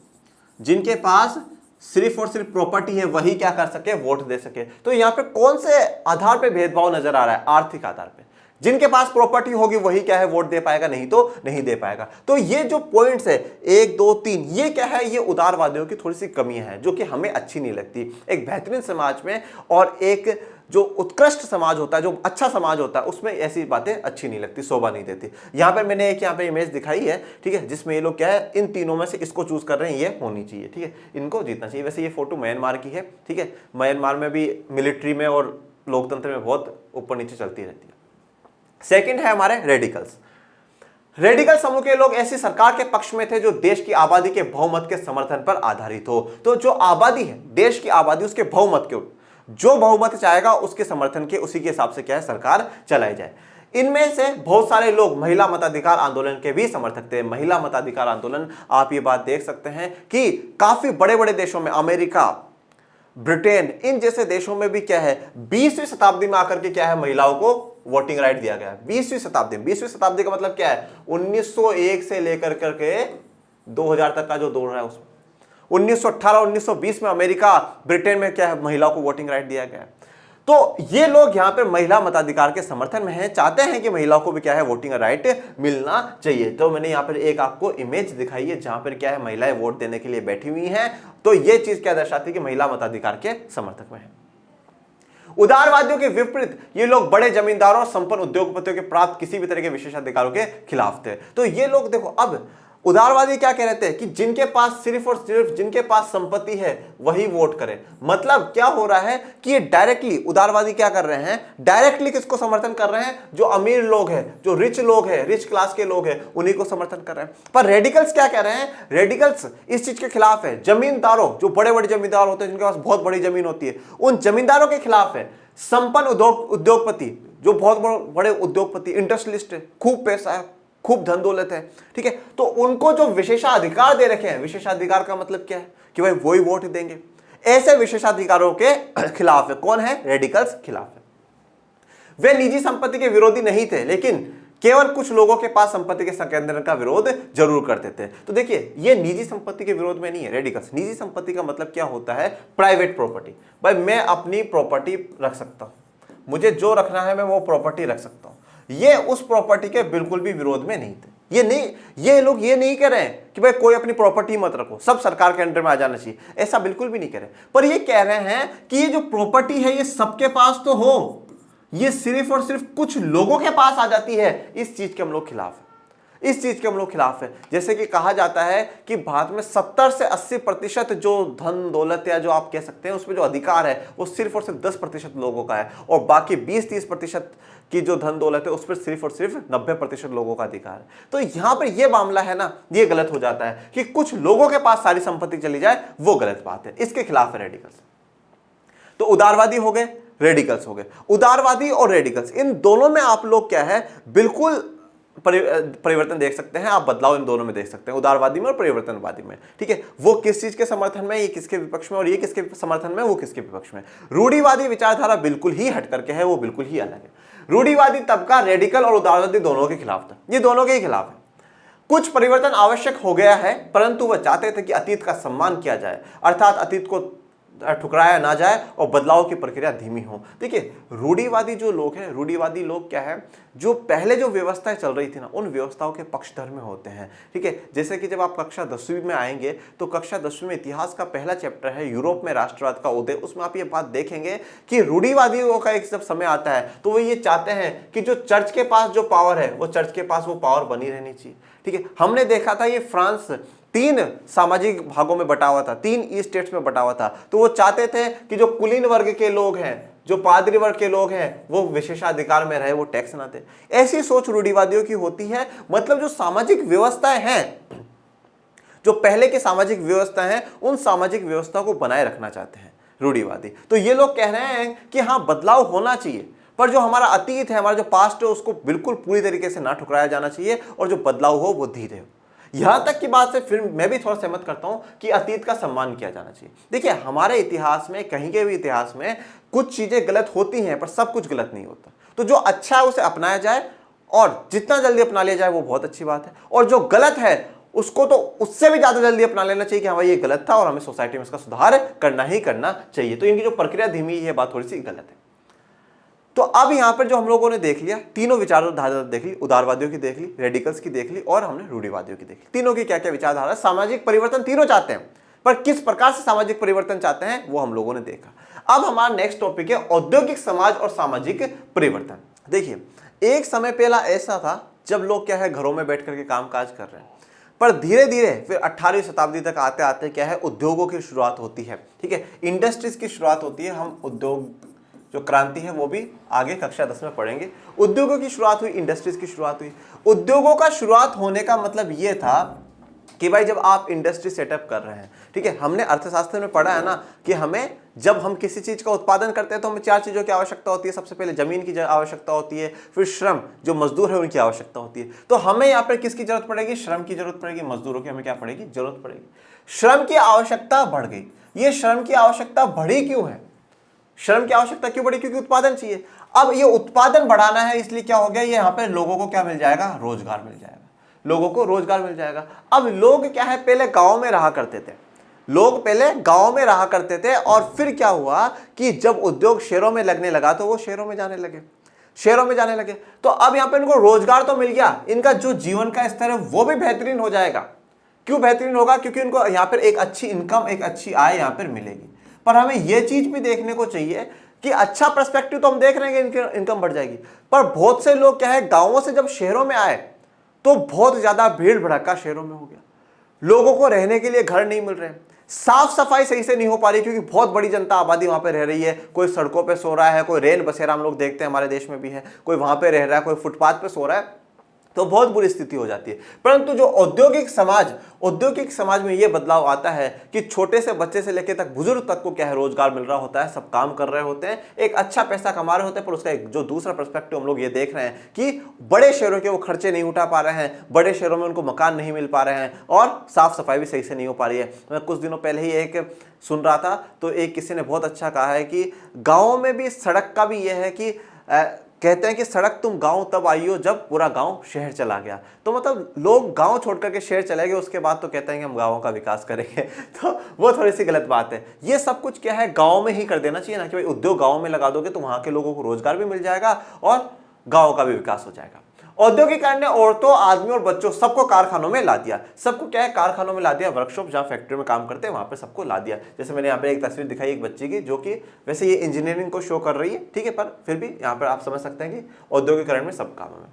जिनके पास सिर्फ और सिर्फ प्रॉपर्टी है वही क्या कर सके, वोट दे सके। तो यहां पे कौन से आधार पे भेदभाव नजर आ रहा है, आर्थिक आधार पे। जिनके पास प्रॉपर्टी होगी वही क्या है, वोट दे पाएगा, नहीं तो नहीं दे पाएगा। तो ये जो पॉइंट्स है 1 2 3, ये क्या है, ये उदारवादियों की थोड़ी सी कमियां हैं जो कि हमें अच्छी नहीं लगती। एक बेहतरीन समाज में और एक जो उत्कृष्ट समाज होता है, जो अच्छा समाज होता है, उसमें ऐसी बातें अच्छी नहीं लगती, शोभा नहीं देती। यहां पर मैंने एक यहाँ पे इमेज दिखाई है, ठीक है, जिसमें ये लोग क्या है, इन तीनों में से इसको चूज कर रहे हैं, ये होनी चाहिए। ठीक है, इनको जीतना चाहिए। वैसे ये फोटो म्यांमार की है। ठीक है, म्यांमार में भी मिलिट्री में और लोकतंत्र में बहुत ऊपर नीचे चलती रहती है। सेकंड है हमारे रेडिकल्स। रेडिकल समूह के लोग ऐसी सरकार के पक्ष में थे जो देश की आबादी के बहुमत के समर्थन पर आधारित हो। तो जो आबादी है, देश की आबादी, उसके बहुमत के, जो बहुमत चाहेगा उसके समर्थन के, उसी के हिसाब से क्या है सरकार चलाई जाए। इनमें से बहुत सारे लोग महिला मताधिकार आंदोलन के भी समर्थक थे। महिला मताधिकार आंदोलन, आप ये बात देख सकते हैं कि काफी बड़े बड़े देशों में, अमेरिका, ब्रिटेन, इन जैसे देशों में भी क्या है 20वीं शताब्दी में आकर के क्या है महिलाओं को वोटिंग राइट दिया गया है। 20वीं शताब्दी, 20वीं शताब्दी का मतलब क्या है 1901 से लेकर करके 2000 तक का जो दौर है उसमें 1918 1920 में अमेरिका, ब्रिटेन में क्या है महिलाओं को वोटिंग राइट दिया गया है। तो ये लोग यहां पे महिला मताधिकार के समर्थन में हैं, चाहते हैं कि महिलाओं को भी क्या है वोटिंग राइट मिलना चाहिए। तो मैंने यहां पर एक आपको इमेज दिखाई है जहां पर क्या है महिलाएं वोट देने के लिए बैठी हुई हैं। तो ये चीज क्या दर्शाती है कि महिला मताधिकार के समर्थक में है। उदारवादियों के विपरीत ये लोग बड़े जमींदारों और संपन्न उद्योगपतियों के प्राप्त किसी भी तरह के विशेषाधिकारों के खिलाफ थे। तो ये लोग देखो, अब उदारवादी क्या कह रहे थे कि जिनके पास सिर्फ और सिर्फ जिनके पास संपत्ति है वही वोट करें। मतलब क्या हो रहा है कि ये डायरेक्टली उदारवादी क्या कर रहे हैं, डायरेक्टली किसको समर्थन कर रहे हैं, जो अमीर लोग हैं, जो रिच लोग हैं, रिच क्लास के लोग हैं, उन्हीं को समर्थन कर रहे हैं। पर रेडिकल्स क्या कह रहे हैं, रेडिकल्स इस चीज के खिलाफ है। जमींदारों, जो बड़े बड़े जमींदार होते हैं जिनके पास बहुत बड़ी जमीन होती है, उन जमींदारों के खिलाफ है। संपन्न उद्योगपति, जो बहुत बड़े उद्योगपति, इंडस्ट्रियलिस्ट है, खूब पैसा है, खूब धन दौलत है, ठीक है, तो उनको जो विशेषाधिकार दे रखे हैं, विशेषाधिकार का मतलब क्या है कि भाई वही वोट देंगे, ऐसे विशेषाधिकारों के खिलाफ है। कौन है, रेडिकल्स खिलाफ है। वे निजी संपत्ति के विरोधी नहीं थे, लेकिन केवल कुछ लोगों के पास संपत्ति के संकेंद्रण का विरोध जरूर करते थे। तो देखिए, ये निजी संपत्ति के विरोध में नहीं है रेडिकल्स। निजी संपत्ति का मतलब क्या होता है, प्राइवेट प्रॉपर्टी। भाई मैं अपनी प्रॉपर्टी रख सकता हूं, मुझे जो रखना है मैं वो प्रॉपर्टी रख सकता हूं। ये उस प्रॉपर्टी के बिल्कुल भी विरोध में नहीं थे। ये लोग ये नहीं कह रहे हैं कि भाई कोई अपनी प्रॉपर्टी मत रखो, सब सरकार के अंडर में आ जाना चाहिए, ऐसा बिल्कुल भी नहीं कह रहे। पर ये कह रहे हैं कि ये जो प्रॉपर्टी है ये सबके पास तो हो, ये सिर्फ और सिर्फ कुछ लोगों के पास आ जाती है। इस चीज के हम लोग खिलाफ है, इस चीज के हम लोग खिलाफ है। जैसे कि कहा जाता है कि भारत में 70 से 80% जो धन दौलत या जो आप कह सकते हैं उसमें जो अधिकार है वो सिर्फ और सिर्फ 10% लोगों का है, और बाकी 20-30% की जो धन दौलत है उस पर सिर्फ और सिर्फ 90% लोगों का अधिकार है। तो यहां पर यह मामला है ना, ये गलत हो जाता है कि कुछ लोगों के पास सारी संपत्ति चली जाए, वो गलत बात है। इसके खिलाफ है रेडिकल्स। तो उदारवादी हो गए, रेडिकल्स हो गए। उदारवादी और रेडिकल्स, इन दोनों में आप लोग क्या है बिल्कुल परिवर्तन देख सकते हैं, आप बदलाव इन दोनों में देख सकते हैं, उदारवादी में और परिवर्तनवादी में, ठीक है। वो किस चीज के समर्थन में, ये किसके विपक्ष में, और ये किसके समर्थन में, वो किसके विपक्ष में। रूढ़िवादी विचारधारा बिल्कुल ही हट करके है, वो बिल्कुल ही अलग है। रूढ़िवादी तबका रेडिकल और उदारवादी दोनों के खिलाफ था, ये दोनों के ही खिलाफ है। कुछ परिवर्तन आवश्यक हो गया है, परंतु वह चाहते थे कि अतीत का सम्मान किया जाए, अर्थात अतीत को ठुकराया ना जाए और बदलाव की प्रक्रिया धीमी हो। देखिए, रूढ़िवादी जो लोग हैं, रूढ़िवादी लोग क्या है, जो पहले जो व्यवस्थाएं चल रही थी ना, उन व्यवस्थाओं के पक्षधर में होते हैं, ठीक है। जैसे कि जब आप कक्षा 10वीं में आएंगे तो कक्षा 10वीं में इतिहास का पहला चैप्टर है यूरोप में राष्ट्रवाद का उदय, उसमें आप ये बात देखेंगे कि रूढ़िवादियों का एक जब समय आता है तो वो ये चाहते हैं कि जो चर्च के पास जो पावर है वो चर्च के पास वो पावर बनी रहनी चाहिए, ठीक है। हमने देखा था ये फ्रांस 3 सामाजिक भागों में बटा हुआ था, 3 ई स्टेट्स में बटा हुआ था। तो वो चाहते थे कि जो कुलीन वर्ग के लोग हैं, जो पादरी वर्ग के लोग हैं, वो विशेषाधिकार में रहे, वो टैक्स ना दे। ऐसी सोच रूढ़िवादियों की होती है। मतलब जो सामाजिक व्यवस्थाएं हैं, जो पहले की सामाजिक व्यवस्था है, उन सामाजिक व्यवस्था को बनाए रखना चाहते हैं रूढ़िवादी। तो ये लोग कह रहे हैं कि हाँ बदलाव होना चाहिए, पर जो हमारा अतीत है, हमारा जो पास्ट है, उसको बिल्कुल पूरी तरीके से ना ठुकराया जाना चाहिए, और जो बदलाव हो वो धीरे हो। यहां तक की बात से फिर मैं भी थोड़ा सहमत करता हूं कि अतीत का सम्मान किया जाना चाहिए। देखिए, हमारे इतिहास में, कहीं के भी इतिहास में कुछ चीजें गलत होती हैं, पर सब कुछ गलत नहीं होता। तो जो अच्छा है उसे अपनाया जाए, और जितना जल्दी अपना लिया जाए वो बहुत अच्छी बात है। और जो गलत है उसको तो उससे भी ज्यादा जल्दी अपना लेना चाहिए कि हाँ भाई ये गलत था और हमें सोसाइटी में इसका सुधार करना ही करना चाहिए। तो इनकी जो प्रक्रिया धीमी है, बात थोड़ी सी गलत है। तो अब यहां पर जो हम लोगों ने देख लिया, तीनों विचारधारा देख ली, उदारवादियों की देख ली, रेडिकल्स की देख ली, और हमने रूढ़िवादियों की देख ली। तीनों की क्या क्या विचारधारा, सामाजिक परिवर्तन तीनों चाहते हैं, पर किस प्रकार से सामाजिक परिवर्तन चाहते हैं वो हम लोगों ने देखा। अब हमारा नेक्स्ट टॉपिक है औद्योगिक समाज और सामाजिक परिवर्तन। देखिए, एक समय पहला ऐसा था जब लोग क्या है घरों में बैठ करके काम काज कर रहे हैं, पर धीरे धीरे फिर 18वीं शताब्दी तक आते आते क्या है उद्योगों की शुरुआत होती है, ठीक है, इंडस्ट्रीज की शुरुआत होती है। हम उद्योग जो क्रांति है वो भी आगे कक्षा 10 में पढ़ेंगे। उद्योगों की शुरुआत हुई, इंडस्ट्रीज की शुरुआत हुई। उद्योगों का शुरुआत होने का मतलब ये था कि भाई जब आप इंडस्ट्री सेटअप कर रहे हैं, ठीक है, हमने अर्थशास्त्र में पढ़ा है ना कि हमें जब हम किसी चीज का उत्पादन करते हैं तो हमें 4 चीजों की आवश्यकता होती है। सबसे पहले जमीन की आवश्यकता होती है, फिर श्रम, जो मजदूर है उनकी आवश्यकता होती है। तो हमें यहाँ पर किसकी जरूरत पड़ेगी? श्रम की जरूरत पड़ेगी, मजदूरों की हमें क्या पड़ेगी? जरूरत पड़ेगी। श्रम की आवश्यकता बढ़ गई। ये श्रम की आवश्यकता बढ़ी क्यों है? श्रम की आवश्यकता क्यों बढ़ी? क्योंकि उत्पादन चाहिए। अब ये उत्पादन बढ़ाना है, इसलिए क्या हो गया, ये यहाँ पे लोगों को क्या मिल जाएगा? रोजगार मिल जाएगा। लोगों को रोजगार मिल जाएगा। अब लोग क्या है, पहले गांव में रहा करते थे, लोग पहले गांव में रहा करते थे, और फिर क्या हुआ कि जब उद्योग शहरों में लगने लगा तो वो शहरों में जाने लगे, शहरों में जाने लगे। तो अब यहाँ पे इनको रोजगार तो मिल गया, इनका जो जीवन का स्तर है वो भी बेहतरीन हो जाएगा। क्यों बेहतरीन होगा? क्योंकि इनको यहाँ पर एक अच्छी इनकम, एक अच्छी आय यहाँ पर मिलेगी। पर हमें यह चीज भी देखने को चाहिए कि अच्छा पर्सपेक्टिव तो हम देख रहे हैं कि इनकी इनकम बढ़ जाएगी, पर बहुत से लोग क्या है, गांवों से जब शहरों में आए तो बहुत ज्यादा भीड़ भड़का शहरों में हो गया। लोगों को रहने के लिए घर नहीं मिल रहे, साफ सफाई सही से नहीं हो पा रही, क्योंकि बहुत बड़ी जनता आबादी वहां पे रह रही है। कोई सड़कों पे सो रहा है, कोई रेल बसेरा हम लोग देखते हैं हमारे देश में भी है, कोई वहां पे रह रहा है, कोई फुटपाथ पे सो रहा है, तो बहुत बुरी स्थिति हो जाती है। परंतु जो औद्योगिक समाज में यह बदलाव आता है कि छोटे से बच्चे से लेकर तक बुजुर्ग तक को क्या है, रोजगार मिल रहा होता है, सब काम कर रहे होते हैं, एक अच्छा पैसा कमा रहे होते हैं। पर उसका एक जो दूसरा पर्सपेक्टिव हम लोग ये देख रहे हैं कि बड़े शहरों के वो खर्चे नहीं उठा पा रहे हैं, बड़े शहरों में उनको मकान नहीं मिल पा रहे हैं, और साफ सफाई भी सही से नहीं हो पा रही है। मैं कुछ दिनों पहले ही एक सुन रहा था, तो एक किसी ने बहुत अच्छा कहा है कि गाँव में भी सड़क का भी यह है कि कहते हैं कि सड़क तुम गांव तब आई हो जब पूरा गांव शहर चला गया। तो मतलब लोग गांव छोड़ करके शहर चले गए, उसके बाद तो कहते हैं कि हम गांवों का विकास करेंगे। तो वो थोड़ी सी गलत बात है। ये सब कुछ क्या है, गांव में ही कर देना चाहिए ना, कि भाई उद्योग गांव में लगा दोगे तो वहां के लोगों को रोजगार भी मिल जाएगा और गांव का भी विकास हो जाएगा। औद्योगिकरण ने औरतों, आदमी और बच्चों सबको कारखानों में ला दिया। सबको क्या है, कारखानों में ला दिया, वर्कशॉप जहां फैक्ट्री में काम करते हैं वहां पे सबको ला दिया। जैसे मैंने यहाँ पे एक तस्वीर दिखाई एक बच्ची की, जो कि वैसे ये इंजीनियरिंग को शो कर रही है, ठीक है, पर फिर भी यहाँ पर आप समझ सकते हैं कि औद्योगिकरण में सब काम है।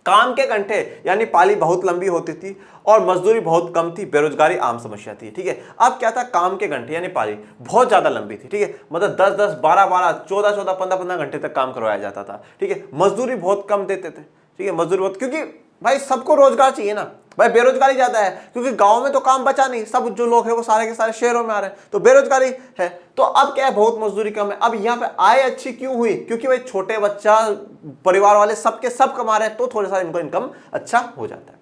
काम के घंटे यानी पाली बहुत लंबी होती थी और मजदूरी बहुत कम थी, बेरोजगारी आम समस्या थी, ठीक है। अब क्या था, काम के घंटे यानी पाली बहुत ज्यादा लंबी थी, ठीक है, मतलब 10-10, 12-12, 14-14, 15-15 घंटे तक काम करवाया जाता था, ठीक है। मजदूरी बहुत कम देते थे, ठीक है, मजदूरी बहुत, क्योंकि भाई सबको रोजगार चाहिए ना भाई, बेरोजगारी ज्यादा है, क्योंकि गांव में तो काम बचा नहीं, सब जो लोग हैं वो सारे के सारे शहरों में आ रहे हैं, तो बेरोजगारी है। तो अब क्या है, बहुत मजदूरी कम है। अब यहाँ पे आय अच्छी क्यों हुई? क्योंकि भाई छोटे बच्चा परिवार वाले सबके सब कमा रहे हैं, तो थोड़ा सा इनको इनकम अच्छा हो जाता है।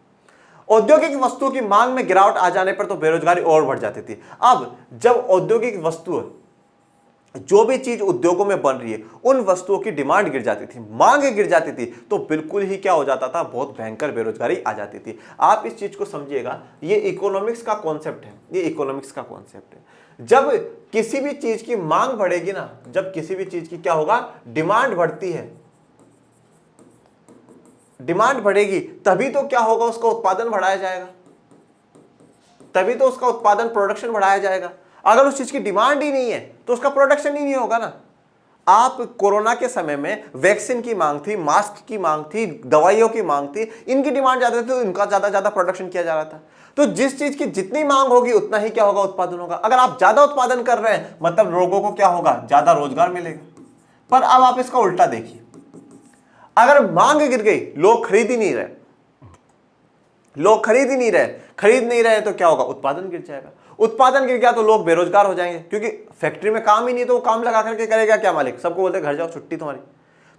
औद्योगिक वस्तुओं की मांग में गिरावट आ जाने पर तो बेरोजगारी और बढ़ जाती थी। अब जब औद्योगिक वस्तु, जो भी चीज उद्योगों में बन रही है, उन वस्तुओं की डिमांड गिर जाती थी, मांग गिर जाती थी, तो बिल्कुल ही क्या हो जाता था, बहुत भयंकर बेरोजगारी आ जाती थी। आप इस चीज को समझिएगा, ये इकोनॉमिक्स का कॉन्सेप्ट है, ये इकोनॉमिक्स का कॉन्सेप्ट है। जब किसी भी चीज की मांग बढ़ेगी ना, जब किसी भी चीज की क्या होगा, डिमांड बढ़ती है, डिमांड बढ़ेगी, तभी तो क्या होगा, उसका उत्पादन बढ़ाया जाएगा, तभी तो उसका उत्पादन, प्रोडक्शन बढ़ाया जाएगा। अगर उस चीज की डिमांड ही नहीं है तो उसका प्रोडक्शन ही नहीं होगा ना। आप कोरोना के समय में वैक्सीन की मांग थी, मास्क की मांग थी, दवाइयों की मांग थी, इनकी डिमांड ज्यादा थी, तो इनका ज्यादा प्रोडक्शन किया जा रहा था। तो जिस चीज की जितनी मांग होगी उतना ही क्या होगा, उत्पादन होगा। अगर आप ज्यादा उत्पादन कर रहे हैं मतलब लोगों को क्या होगा, ज्यादा रोजगार मिलेगा। पर अब आप इसका उल्टा देखिए, अगर मांग गिर गई, लोग खरीद ही नहीं रहे, लोग खरीद ही नहीं रहे, खरीद नहीं रहे, तो क्या होगा, उत्पादन गिर जाएगा। उत्पादन गिर गया तो लोग बेरोजगार हो जाएंगे, क्योंकि फैक्ट्री में काम ही नहीं, तो वो काम लगा करके करेगा क्या मालिक, सबको बोलते घर जाओ छुट्टी तुम्हारी।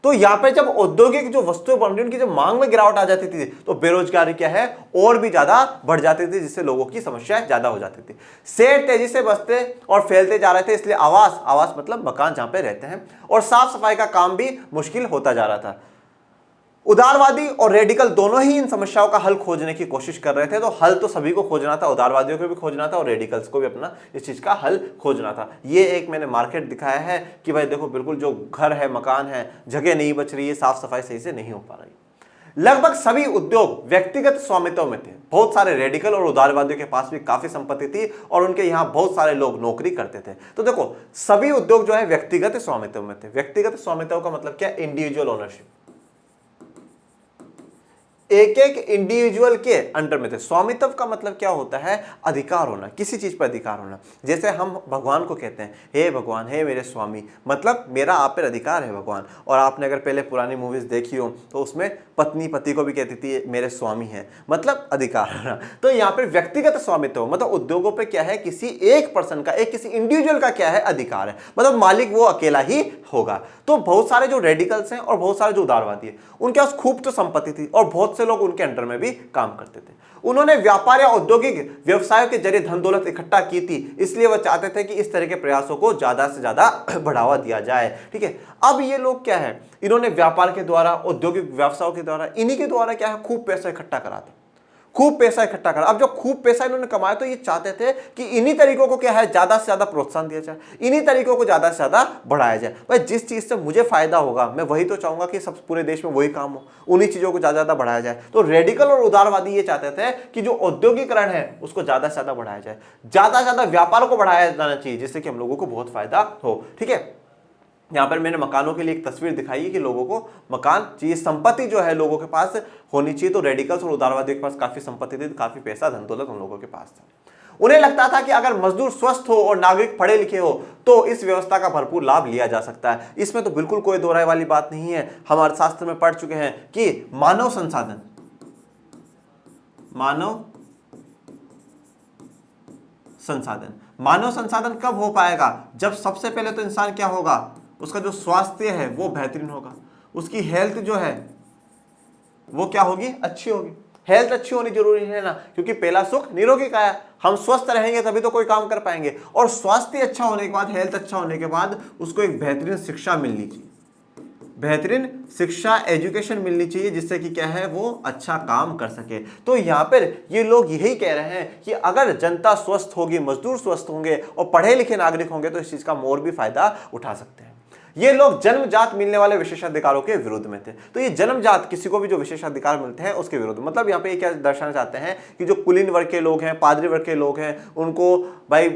तो यहां पे जब औद्योगिक जो वस्तुएं बन रही उनकी जब मांग में गिरावट आ जाती थी, तो बेरोजगारी क्या है, और भी ज्यादा बढ़ जाती थी, जिससे लोगों की समस्याएं ज्यादा हो जाती थी। शहर तेजी से बसते और फैलते जा रहे थे, इसलिए आवास मतलब मकान जहां पे रहते हैं, और साफ सफाई का काम भी मुश्किल होता जा रहा था। उदारवादी और रेडिकल दोनों ही इन समस्याओं का हल खोजने की कोशिश कर रहे थे। तो हल तो सभी को खोजना था, उदारवादियों को भी खोजना था और रेडिकल्स को भी अपना इस चीज का हल खोजना था। ये एक मैंने मार्केट दिखाया है कि भाई देखो, बिल्कुल जो घर है, मकान है, जगह नहीं बच रही है, साफ सफाई सही से नहीं हो पा रही। लगभग सभी उद्योग व्यक्तिगत स्वामित्व में थे। बहुत सारे रेडिकल और उदारवादियों के पास भी काफी संपत्ति थी और उनके यहाँ बहुत सारे लोग नौकरी करते थे। तो देखो, सभी उद्योग जो है व्यक्तिगत स्वामित्व में थे। व्यक्तिगत स्वामित्व का मतलब क्या, इंडिविजुअल ओनरशिप। एक एक इंडिविजुअल के अंडर में थे। स्वामित्व का मतलब क्या होता है? अधिकार होना, किसी चीज पर अधिकार होना। जैसे हम भगवान को कहते हैं, हे भगवान, हे मेरे स्वामी, मतलब मेरा आप पर अधिकार है भगवान। और आपने अगर पहले पुरानी मूवीज देखी हो तो उसमें पत्नी पति को भी कहती थी मेरे स्वामी है, मतलब अधिकार होना। तो यहाँ पर व्यक्तिगत स्वामित्व मतलब उद्योगों पर क्या है? किसी एक पर्सन का, एक किसी इंडिविजुअल का क्या है? अधिकार है, मतलब मालिक वो अकेला ही होगा। तो बहुत सारे जो रेडिकल्स हैं और बहुत सारे जो उदारवादी हैं, उनके पास खूब तो संपत्ति थी और बहुत से लोग उनके अंडर में भी काम करते थे। उन्होंने व्यापार या औद्योगिक व्यवसायों के जरिए धन दौलत इकट्ठा की थी, इसलिए वह चाहते थे कि इस तरह के प्रयासों को ज्यादा से ज्यादा बढ़ावा दिया जाए। ठीक है, अब ये लोग क्या है? इन्होंने व्यापार के द्वारा, औद्योगिक व्यवसायों के द्वारा, इन्हीं के द्वारा क्या है? खूब पैसा इकट्ठा करा था, खूब पैसा इकट्ठा करा। अब जो खूब पैसा इन्होंने कमाया तो ये चाहते थे कि इन्हीं तरीकों को क्या है? ज्यादा से ज्यादा प्रोत्साहन दिया जाए, इन्हीं तरीकों को ज्यादा से ज्यादा बढ़ाया जाए। भाई जिस चीज से मुझे फायदा होगा मैं वही तो चाहूंगा कि सब पूरे देश में वही काम हो, उन्हीं चीजों को ज्यादा ज्यादा बढ़ाया जाए। तो रेडिकल और उदारवादी ये चाहते थे कि जो औद्योगिकरण है उसको ज्यादा से ज्यादा बढ़ाया जाए, ज्यादा से ज्यादा व्यापार को बढ़ाया जाना चाहिए, जिससे कि हम लोगों को बहुत फायदा हो। ठीक है, यहाँ पर मैंने मकानों के लिए एक तस्वीर दिखाई है कि लोगों को मकान चाहिए, संपत्ति जो है लोगों के पास होनी चाहिए। तो रेडिकल्स और उदारवादियों के पास काफी संपत्ति थी, काफी पैसा, धन दौलत उन लोगों के पास था। उन्हें लगता था कि अगर मजदूर स्वस्थ हो और नागरिक पढ़े लिखे हो तो इस व्यवस्था का भरपूर लाभ लिया जा सकता है। इसमें तो बिल्कुल कोई दो राय वाली बात नहीं है। हम अर्थशास्त्र में पढ़ चुके हैं कि मानव संसाधन कब हो पाएगा? जब सबसे पहले तो इंसान क्या होगा? उसका जो स्वास्थ्य है वो बेहतरीन होगा, उसकी हेल्थ जो है वो क्या होगी? अच्छी होगी। हेल्थ अच्छी होनी जरूरी है ना, क्योंकि पहला सुख निरोगी काया। हम स्वस्थ रहेंगे तभी तो कोई काम कर पाएंगे। और स्वास्थ्य अच्छा होने के बाद, हेल्थ अच्छा होने के बाद उसको एक बेहतरीन शिक्षा मिलनी चाहिए, बेहतरीन शिक्षा, एजुकेशन मिलनी चाहिए, जिससे कि क्या है? वो अच्छा काम कर सके। तो यहाँ पर ये लोग यही कह रहे हैं कि अगर जनता स्वस्थ होगी, मजदूर स्वस्थ होंगे और पढ़े लिखे नागरिक होंगे तो इस चीज का हम और भी फायदा उठा सकते हैं। ये लोग जन्मजात मिलने वाले विशेषाधिकारों के विरुद्ध में थे। तो ये जन्मजात किसी को भी जो विशेषाधिकार मिलते हैं उसके विरुद्ध, मतलब यहाँ पे ये क्या दर्शाना चाहते हैं कि जो कुलीन वर्ग के लोग हैं, पादरी वर्ग के लोग हैं, उनको भाई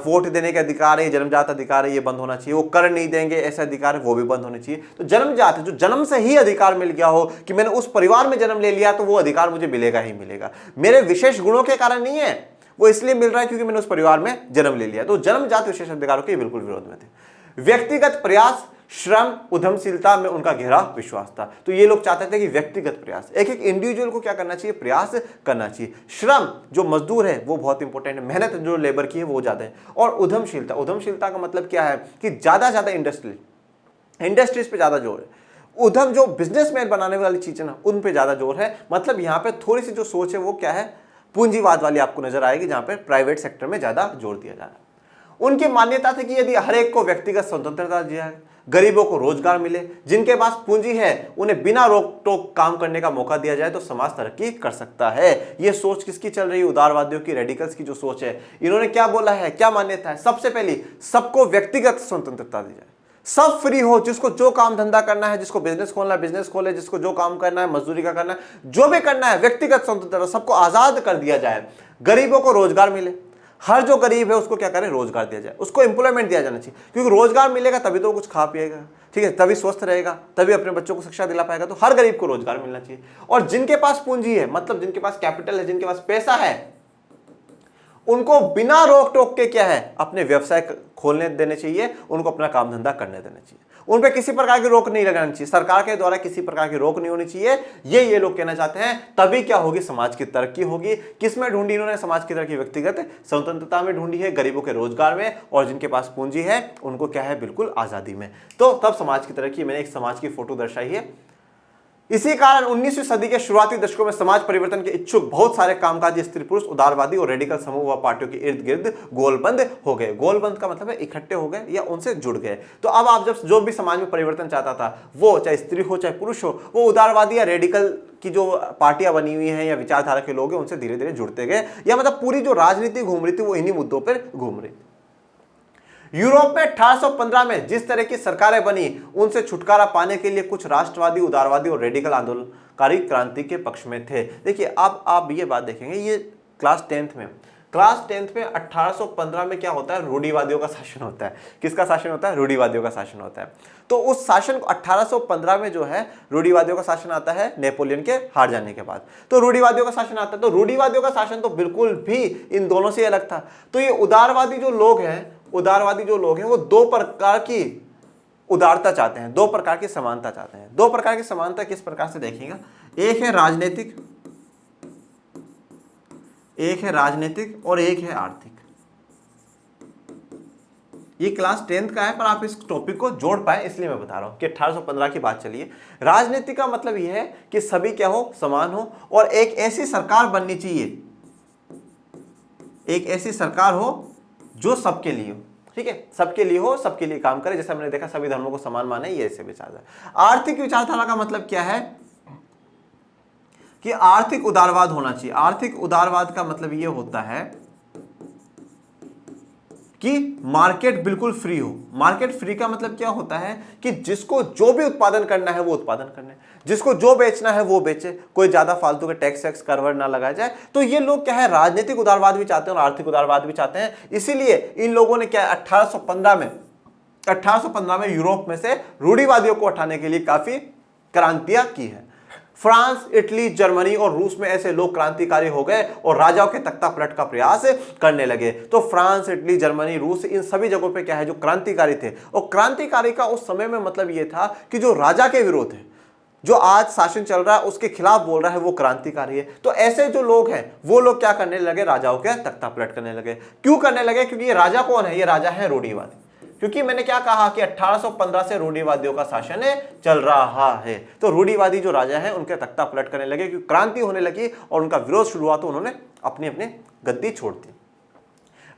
वोट देने के अधिकार है, जन्मजात अधिकार है, ये बंद होना चाहिए। वो कर नहीं देंगे ऐसे अधिकार है, वो भी बंद होने चाहिए। तो जन्मजात जो जन्म से ही अधिकार मिल गया हो कि मैंने उस परिवार में जन्म ले लिया तो वो अधिकार मुझे मिलेगा ही मिलेगा, मेरे विशेष गुणों के कारण नहीं है, वो इसलिए मिल रहा है क्योंकि मैंने उस परिवार में जन्म ले लिया। तो जन्मजात विशेषाधिकारों के बिल्कुल विरोध में थे। व्यक्तिगत प्रयास, श्रम, उद्यमशीलता में उनका गहरा विश्वास था। तो ये लोग चाहते थे कि व्यक्तिगत प्रयास, एक एक इंडिविजुअल को क्या करना चाहिए? प्रयास करना चाहिए। श्रम, जो मजदूर है वो बहुत इंपॉर्टेंट है, मेहनत जो लेबर की है वो ज्यादा है। और उद्यमशीलता, उद्यमशीलता का मतलब क्या है कि ज्यादा ज्यादा इंडस्ट्रीज पे ज्यादा जोर है। उद्यम जो बिजनेसमैन बनाने वाली चीजें ना, उन पे ज्यादा जोर है। मतलब यहाँ पे थोड़ी सी जो सोच है वो क्या है? पूंजीवाद वाली आपको नजर आएगी, जहां पे प्राइवेट सेक्टर में ज्यादा जोर दिया जा रहा है। उनकी मान्यता थी कि यदि हर एक को व्यक्तिगत स्वतंत्रता दी जाए, गरीबों को रोजगार मिले, जिनके पास पूंजी है उन्हें बिना रोक टोक काम करने का मौका दिया जाए तो समाज तरक्की कर सकता है। यह सोच किसकी चल रही है? उदारवादियों की, रेडिकल्स की जो सोच है। इन्होंने क्या बोला है, क्या मान्यता है? सबसे पहली, सबको व्यक्तिगत स्वतंत्रता दी जाए, सब फ्री हो, जिसको जो काम धंधा करना है, जिसको बिजनेस खोलना है बिजनेस खोले, जिसको जो काम करना है, मजदूरी का करना है, जो भी करना है, व्यक्तिगत स्वतंत्रता, सबको आजाद कर दिया जाए। गरीबों को रोजगार मिले, हर जो गरीब है उसको क्या करें? रोजगार दिया जाए, उसको एम्प्लॉयमेंट दिया जाना चाहिए, क्योंकि रोजगार मिलेगा तभी तो कुछ खा पिएगा, ठीक है, तभी स्वस्थ रहेगा, तभी अपने बच्चों को शिक्षा दिला पाएगा। तो हर गरीब को रोजगार मिलना चाहिए। और जिनके पास पूंजी है, मतलब जिनके पास कैपिटल है, जिनके पास पैसा है, उनको बिना रोक टोक के क्या है? अपने व्यवसाय खोलने देने चाहिए, उनको अपना काम धंधा करने देना चाहिए, उन पे किसी प्रकार की रोक नहीं लगानी चाहिए, सरकार के द्वारा किसी प्रकार की रोक नहीं होनी चाहिए। ये लोग कहना चाहते हैं। तभी क्या होगी? समाज की तरक्की होगी। किसमें ढूंढी इन्होंने समाज की तरक्की? व्यक्तिगत स्वतंत्रता में ढूंढी है, गरीबों के रोजगार में, और जिनके पास पूंजी है उनको क्या है? बिल्कुल आजादी में। तो तब समाज की तरक्की। मैंने एक समाज की फोटो दर्शाई है। इसी कारण 19वीं सदी के शुरुआती दशकों में समाज परिवर्तन के इच्छुक बहुत सारे कामकाजी स्त्री पुरुष, उदारवादी और रेडिकल समूह व पार्टियों के इर्द गिर्द गोलबंद हो गए। गोलबंद का मतलब है इकट्ठे हो गए या उनसे जुड़ गए। तो अब आप जब जो भी समाज में परिवर्तन चाहता था, वो चाहे स्त्री हो चाहे पुरुष हो, वो उदारवादी या रेडिकल की जो पार्टियां बनी हुई हैं या विचारधारा के लोग हैं उनसे धीरे धीरे जुड़ते गए, या मतलब पूरी जो राजनीति घूम रही थी वो इन्हीं मुद्दों पर घूम रही थी। यूरोप में 1815 में जिस तरह की सरकारें बनी, उनसे छुटकारा पाने के लिए कुछ राष्ट्रवादी, उदारवादी और रेडिकल आंदोलनकारी क्रांति के पक्ष में थे। देखिए अब आप ये बात देखेंगे, ये क्लास 10th में क्लास 10th में 1815 में क्या होता है, रूढ़िवादियों का शासन होता है। किसका शासन होता है, रूढ़िवादियों का शासन होता है। तो उस शासन को 1815 में जो है रूढ़िवादियों का शासन आता है नेपोलियन के हार जाने के बाद, तो रूढ़िवादियों का शासन आता है। तो रूढ़िवादियों का शासन तो बिल्कुल भी इन दोनों से अलग था। तो ये उदारवादी जो लोग हैं वो दो प्रकार की उदारता चाहते हैं, दो प्रकार की समानता चाहते हैं। दो प्रकार की समानता किस प्रकार से देखिएगा, एक है राजनीतिक और एक है आर्थिक। ये क्लास 10th का है पर आप इस टॉपिक को जोड़ पाए इसलिए मैं बता रहा हूं कि 1815 की बात चलिए। राजनीति का मतलब यह है कि सभी क्या हो, समान हो, और एक ऐसी सरकार बननी चाहिए, एक ऐसी सरकार हो जो सबके लिए हो, ठीक है, सबके लिए हो, सबके लिए काम करे। जैसे हमने देखा सभी धर्मों को समान माने, ये ऐसे विचारधारा। आर्थिक विचारधारा का मतलब क्या है कि आर्थिक उदारवाद होना चाहिए। आर्थिक उदारवाद का मतलब यह होता है कि मार्केट बिल्कुल फ्री हो। मार्केट फ्री का मतलब क्या होता है कि जिसको जो भी उत्पादन करना है वो उत्पादन करना है, जिसको जो बेचना है वो बेचे, कोई ज्यादा फालतू के टैक्स करवर ना लगाया जाए। तो ये लोग क्या है, राजनीतिक उदारवाद भी चाहते हैं और आर्थिक उदारवाद भी चाहते हैं। इसीलिए इन लोगों ने क्या 1815 में यूरोप में से रूढ़िवादियों को हटाने के लिए काफी क्रांतियां की है। फ्रांस, इटली, जर्मनी और रूस में ऐसे लोग क्रांतिकारी हो गए और राजाओं के तख्ता पलट का प्रयास करने लगे। तो फ्रांस, इटली, जर्मनी, रूस, इन सभी जगहों पे क्या है, जो क्रांतिकारी थे, और क्रांतिकारी का उस समय में मतलब ये था कि जो राजा के विरोध है, जो आज शासन चल रहा है उसके खिलाफ बोल रहा है, वो क्रांतिकारी है। तो ऐसे जो लोग हैं वो लोग क्या करने लगे, राजाओं के तख्ता पलट करने लगे। क्यों करने लगे, क्योंकि ये राजा कौन है, ये राजा है रूढ़िवादी। क्योंकि मैंने क्या कहा कि 1815 से रूढ़िवादियों का शासन चल रहा है। तो रूढ़िवादी जो राजा हैं उनके तख्ता पलट करने लगे, क्योंकि क्रांति होने लगी और उनका विरोध शुरू हुआ, तो उन्होंने अपनी अपनी गद्दी छोड़ दी।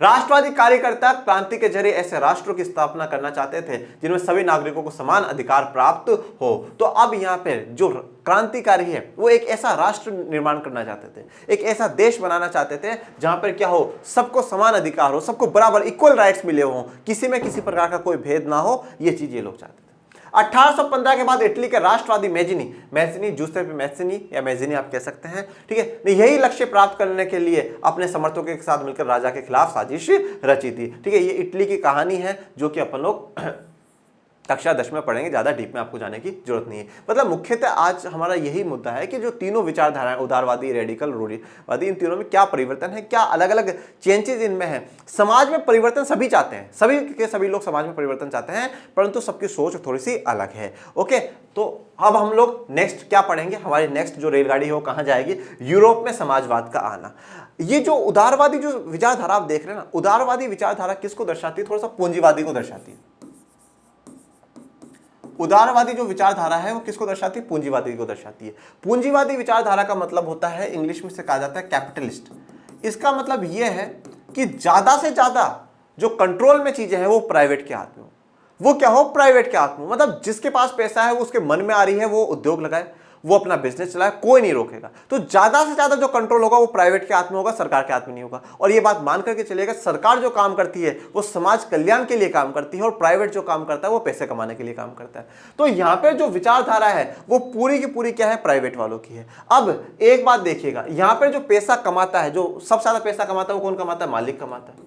राष्ट्रवादी कार्यकर्ता क्रांति के जरिए ऐसे राष्ट्रों की स्थापना करना चाहते थे जिनमें सभी नागरिकों को समान अधिकार प्राप्त हो। तो अब यहाँ पे जो क्रांतिकारी है वो एक ऐसा राष्ट्र निर्माण करना चाहते थे, एक ऐसा देश बनाना चाहते थे जहां पर क्या हो, सबको समान अधिकार हो, सबको बराबर इक्वल राइट्स मिले हो, किसी में किसी प्रकार का कोई भेद ना हो। ये चीज ये लोग चाहते थे। 1815 के बाद इटली के राष्ट्रवादी मैजिनी जूसेppe मैजिनी या मैजिनी आप कह सकते हैं, ठीक है, यही लक्ष्य प्राप्त करने के लिए अपने समर्थकों के साथ मिलकर राजा के खिलाफ साजिश रची थी। ठीक है, ये इटली की कहानी है जो कि अपन लोग कक्षा 10 में पढ़ेंगे, ज्यादा डीप में आपको जाने की जरूरत नहीं है। मतलब मुख्यतः आज हमारा यही मुद्दा है कि जो तीनों विचारधाराएं, उदारवादी, रेडिकल, रूढ़िवादी, इन तीनों में क्या परिवर्तन है, क्या अलग अलग चेंजेस इनमें है। समाज में परिवर्तन सभी चाहते हैं, सभी लोग समाज में परिवर्तन चाहते हैं, परंतु सबकी सोच थोड़ी सी अलग है। ओके, तो अब हम लोग नेक्स्ट क्या पढ़ेंगे, हमारी नेक्स्ट जो रेलगाड़ी है वो कहां जाएगी, यूरोप में समाजवाद का आना। ये जो उदारवादी जो विचारधारा आप देख रहे हैं ना, उदारवादी विचारधारा किसको दर्शाती है, थोड़ा सा पूंजीवादी को दर्शाती है। उदारवादी जो विचारधारा है वो किसको दर्शाती है, पूंजीवादी को दर्शाती है। पूंजीवादी विचारधारा का मतलब होता है, इंग्लिश में से कहा जाता है कैपिटलिस्ट। इसका मतलब यह है कि ज्यादा से ज्यादा जो कंट्रोल में चीजें हैं वो प्राइवेट के हाथ में हो। वो क्या हो, प्राइवेट के हाथ में, मतलब जिसके पास पैसा है वो उसके मन में आ रही है वो उद्योग लगाए, वो अपना बिजनेस चलाए, कोई नहीं रोकेगा। तो ज्यादा से ज्यादा जो कंट्रोल होगा वो प्राइवेट के हाथ में होगा, सरकार के हाथ में नहीं होगा। और ये बात मान करके चलेगा, सरकार जो काम करती है वो समाज कल्याण के लिए काम करती है और प्राइवेट जो काम करता है वो पैसे कमाने के लिए काम करता है। तो यहाँ पे जो विचारधारा है वो पूरी की पूरी क्या है, प्राइवेट वालों की है। अब एक बात देखिएगा, यहाँ पे जो पैसा कमाता है, जो सबसे ज्यादा पैसा कमाता है वो कौन कमाता है, मालिक कमाता है।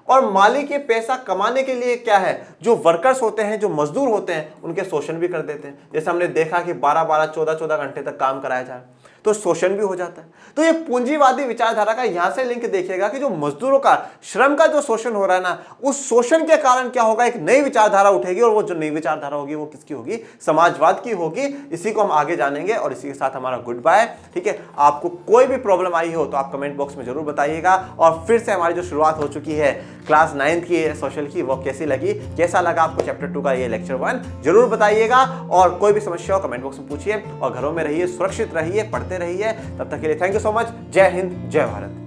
और मालिक ये पैसा कमाने के लिए क्या है, जो वर्कर्स होते हैं, जो मजदूर होते हैं, उनके शोषण भी कर देते हैं। जैसे हमने देखा कि 12-12, 14-14 घंटे तक काम कराया जाए तो शोषण भी हो जाता है। तो ये पूंजीवादी विचारधारा का यहां से लिंक देखिएगा कि जो मजदूरों का, श्रम का जो शोषण हो रहा है ना, उस शोषण के कारण क्या होगा, एक नई विचारधारा उठेगी और वो जो नई विचारधारा होगी वो किसकी होगी, समाजवाद की होगी। इसी को हम आगे जानेंगे और इसी के साथ हमारा गुड बाय। ठीक है, आपको कोई भी प्रॉब्लम आई हो तो आप कमेंट बॉक्स में जरूर बताइएगा। और फिर से हमारी जो शुरुआत हो चुकी है क्लास 9th की सोशल की, वो कैसी लगी, कैसा लगा आपको चैप्टर 2 का ये लेक्चर 1, जरूर बताइएगा। और कोई भी समस्या हो कमेंट बॉक्स में पूछिए और घरों में रहिए, सुरक्षित रहिए, पढ़ते रहिए। तब तक के लिए थैंक यू सो मच। जय हिंद, जय भारत।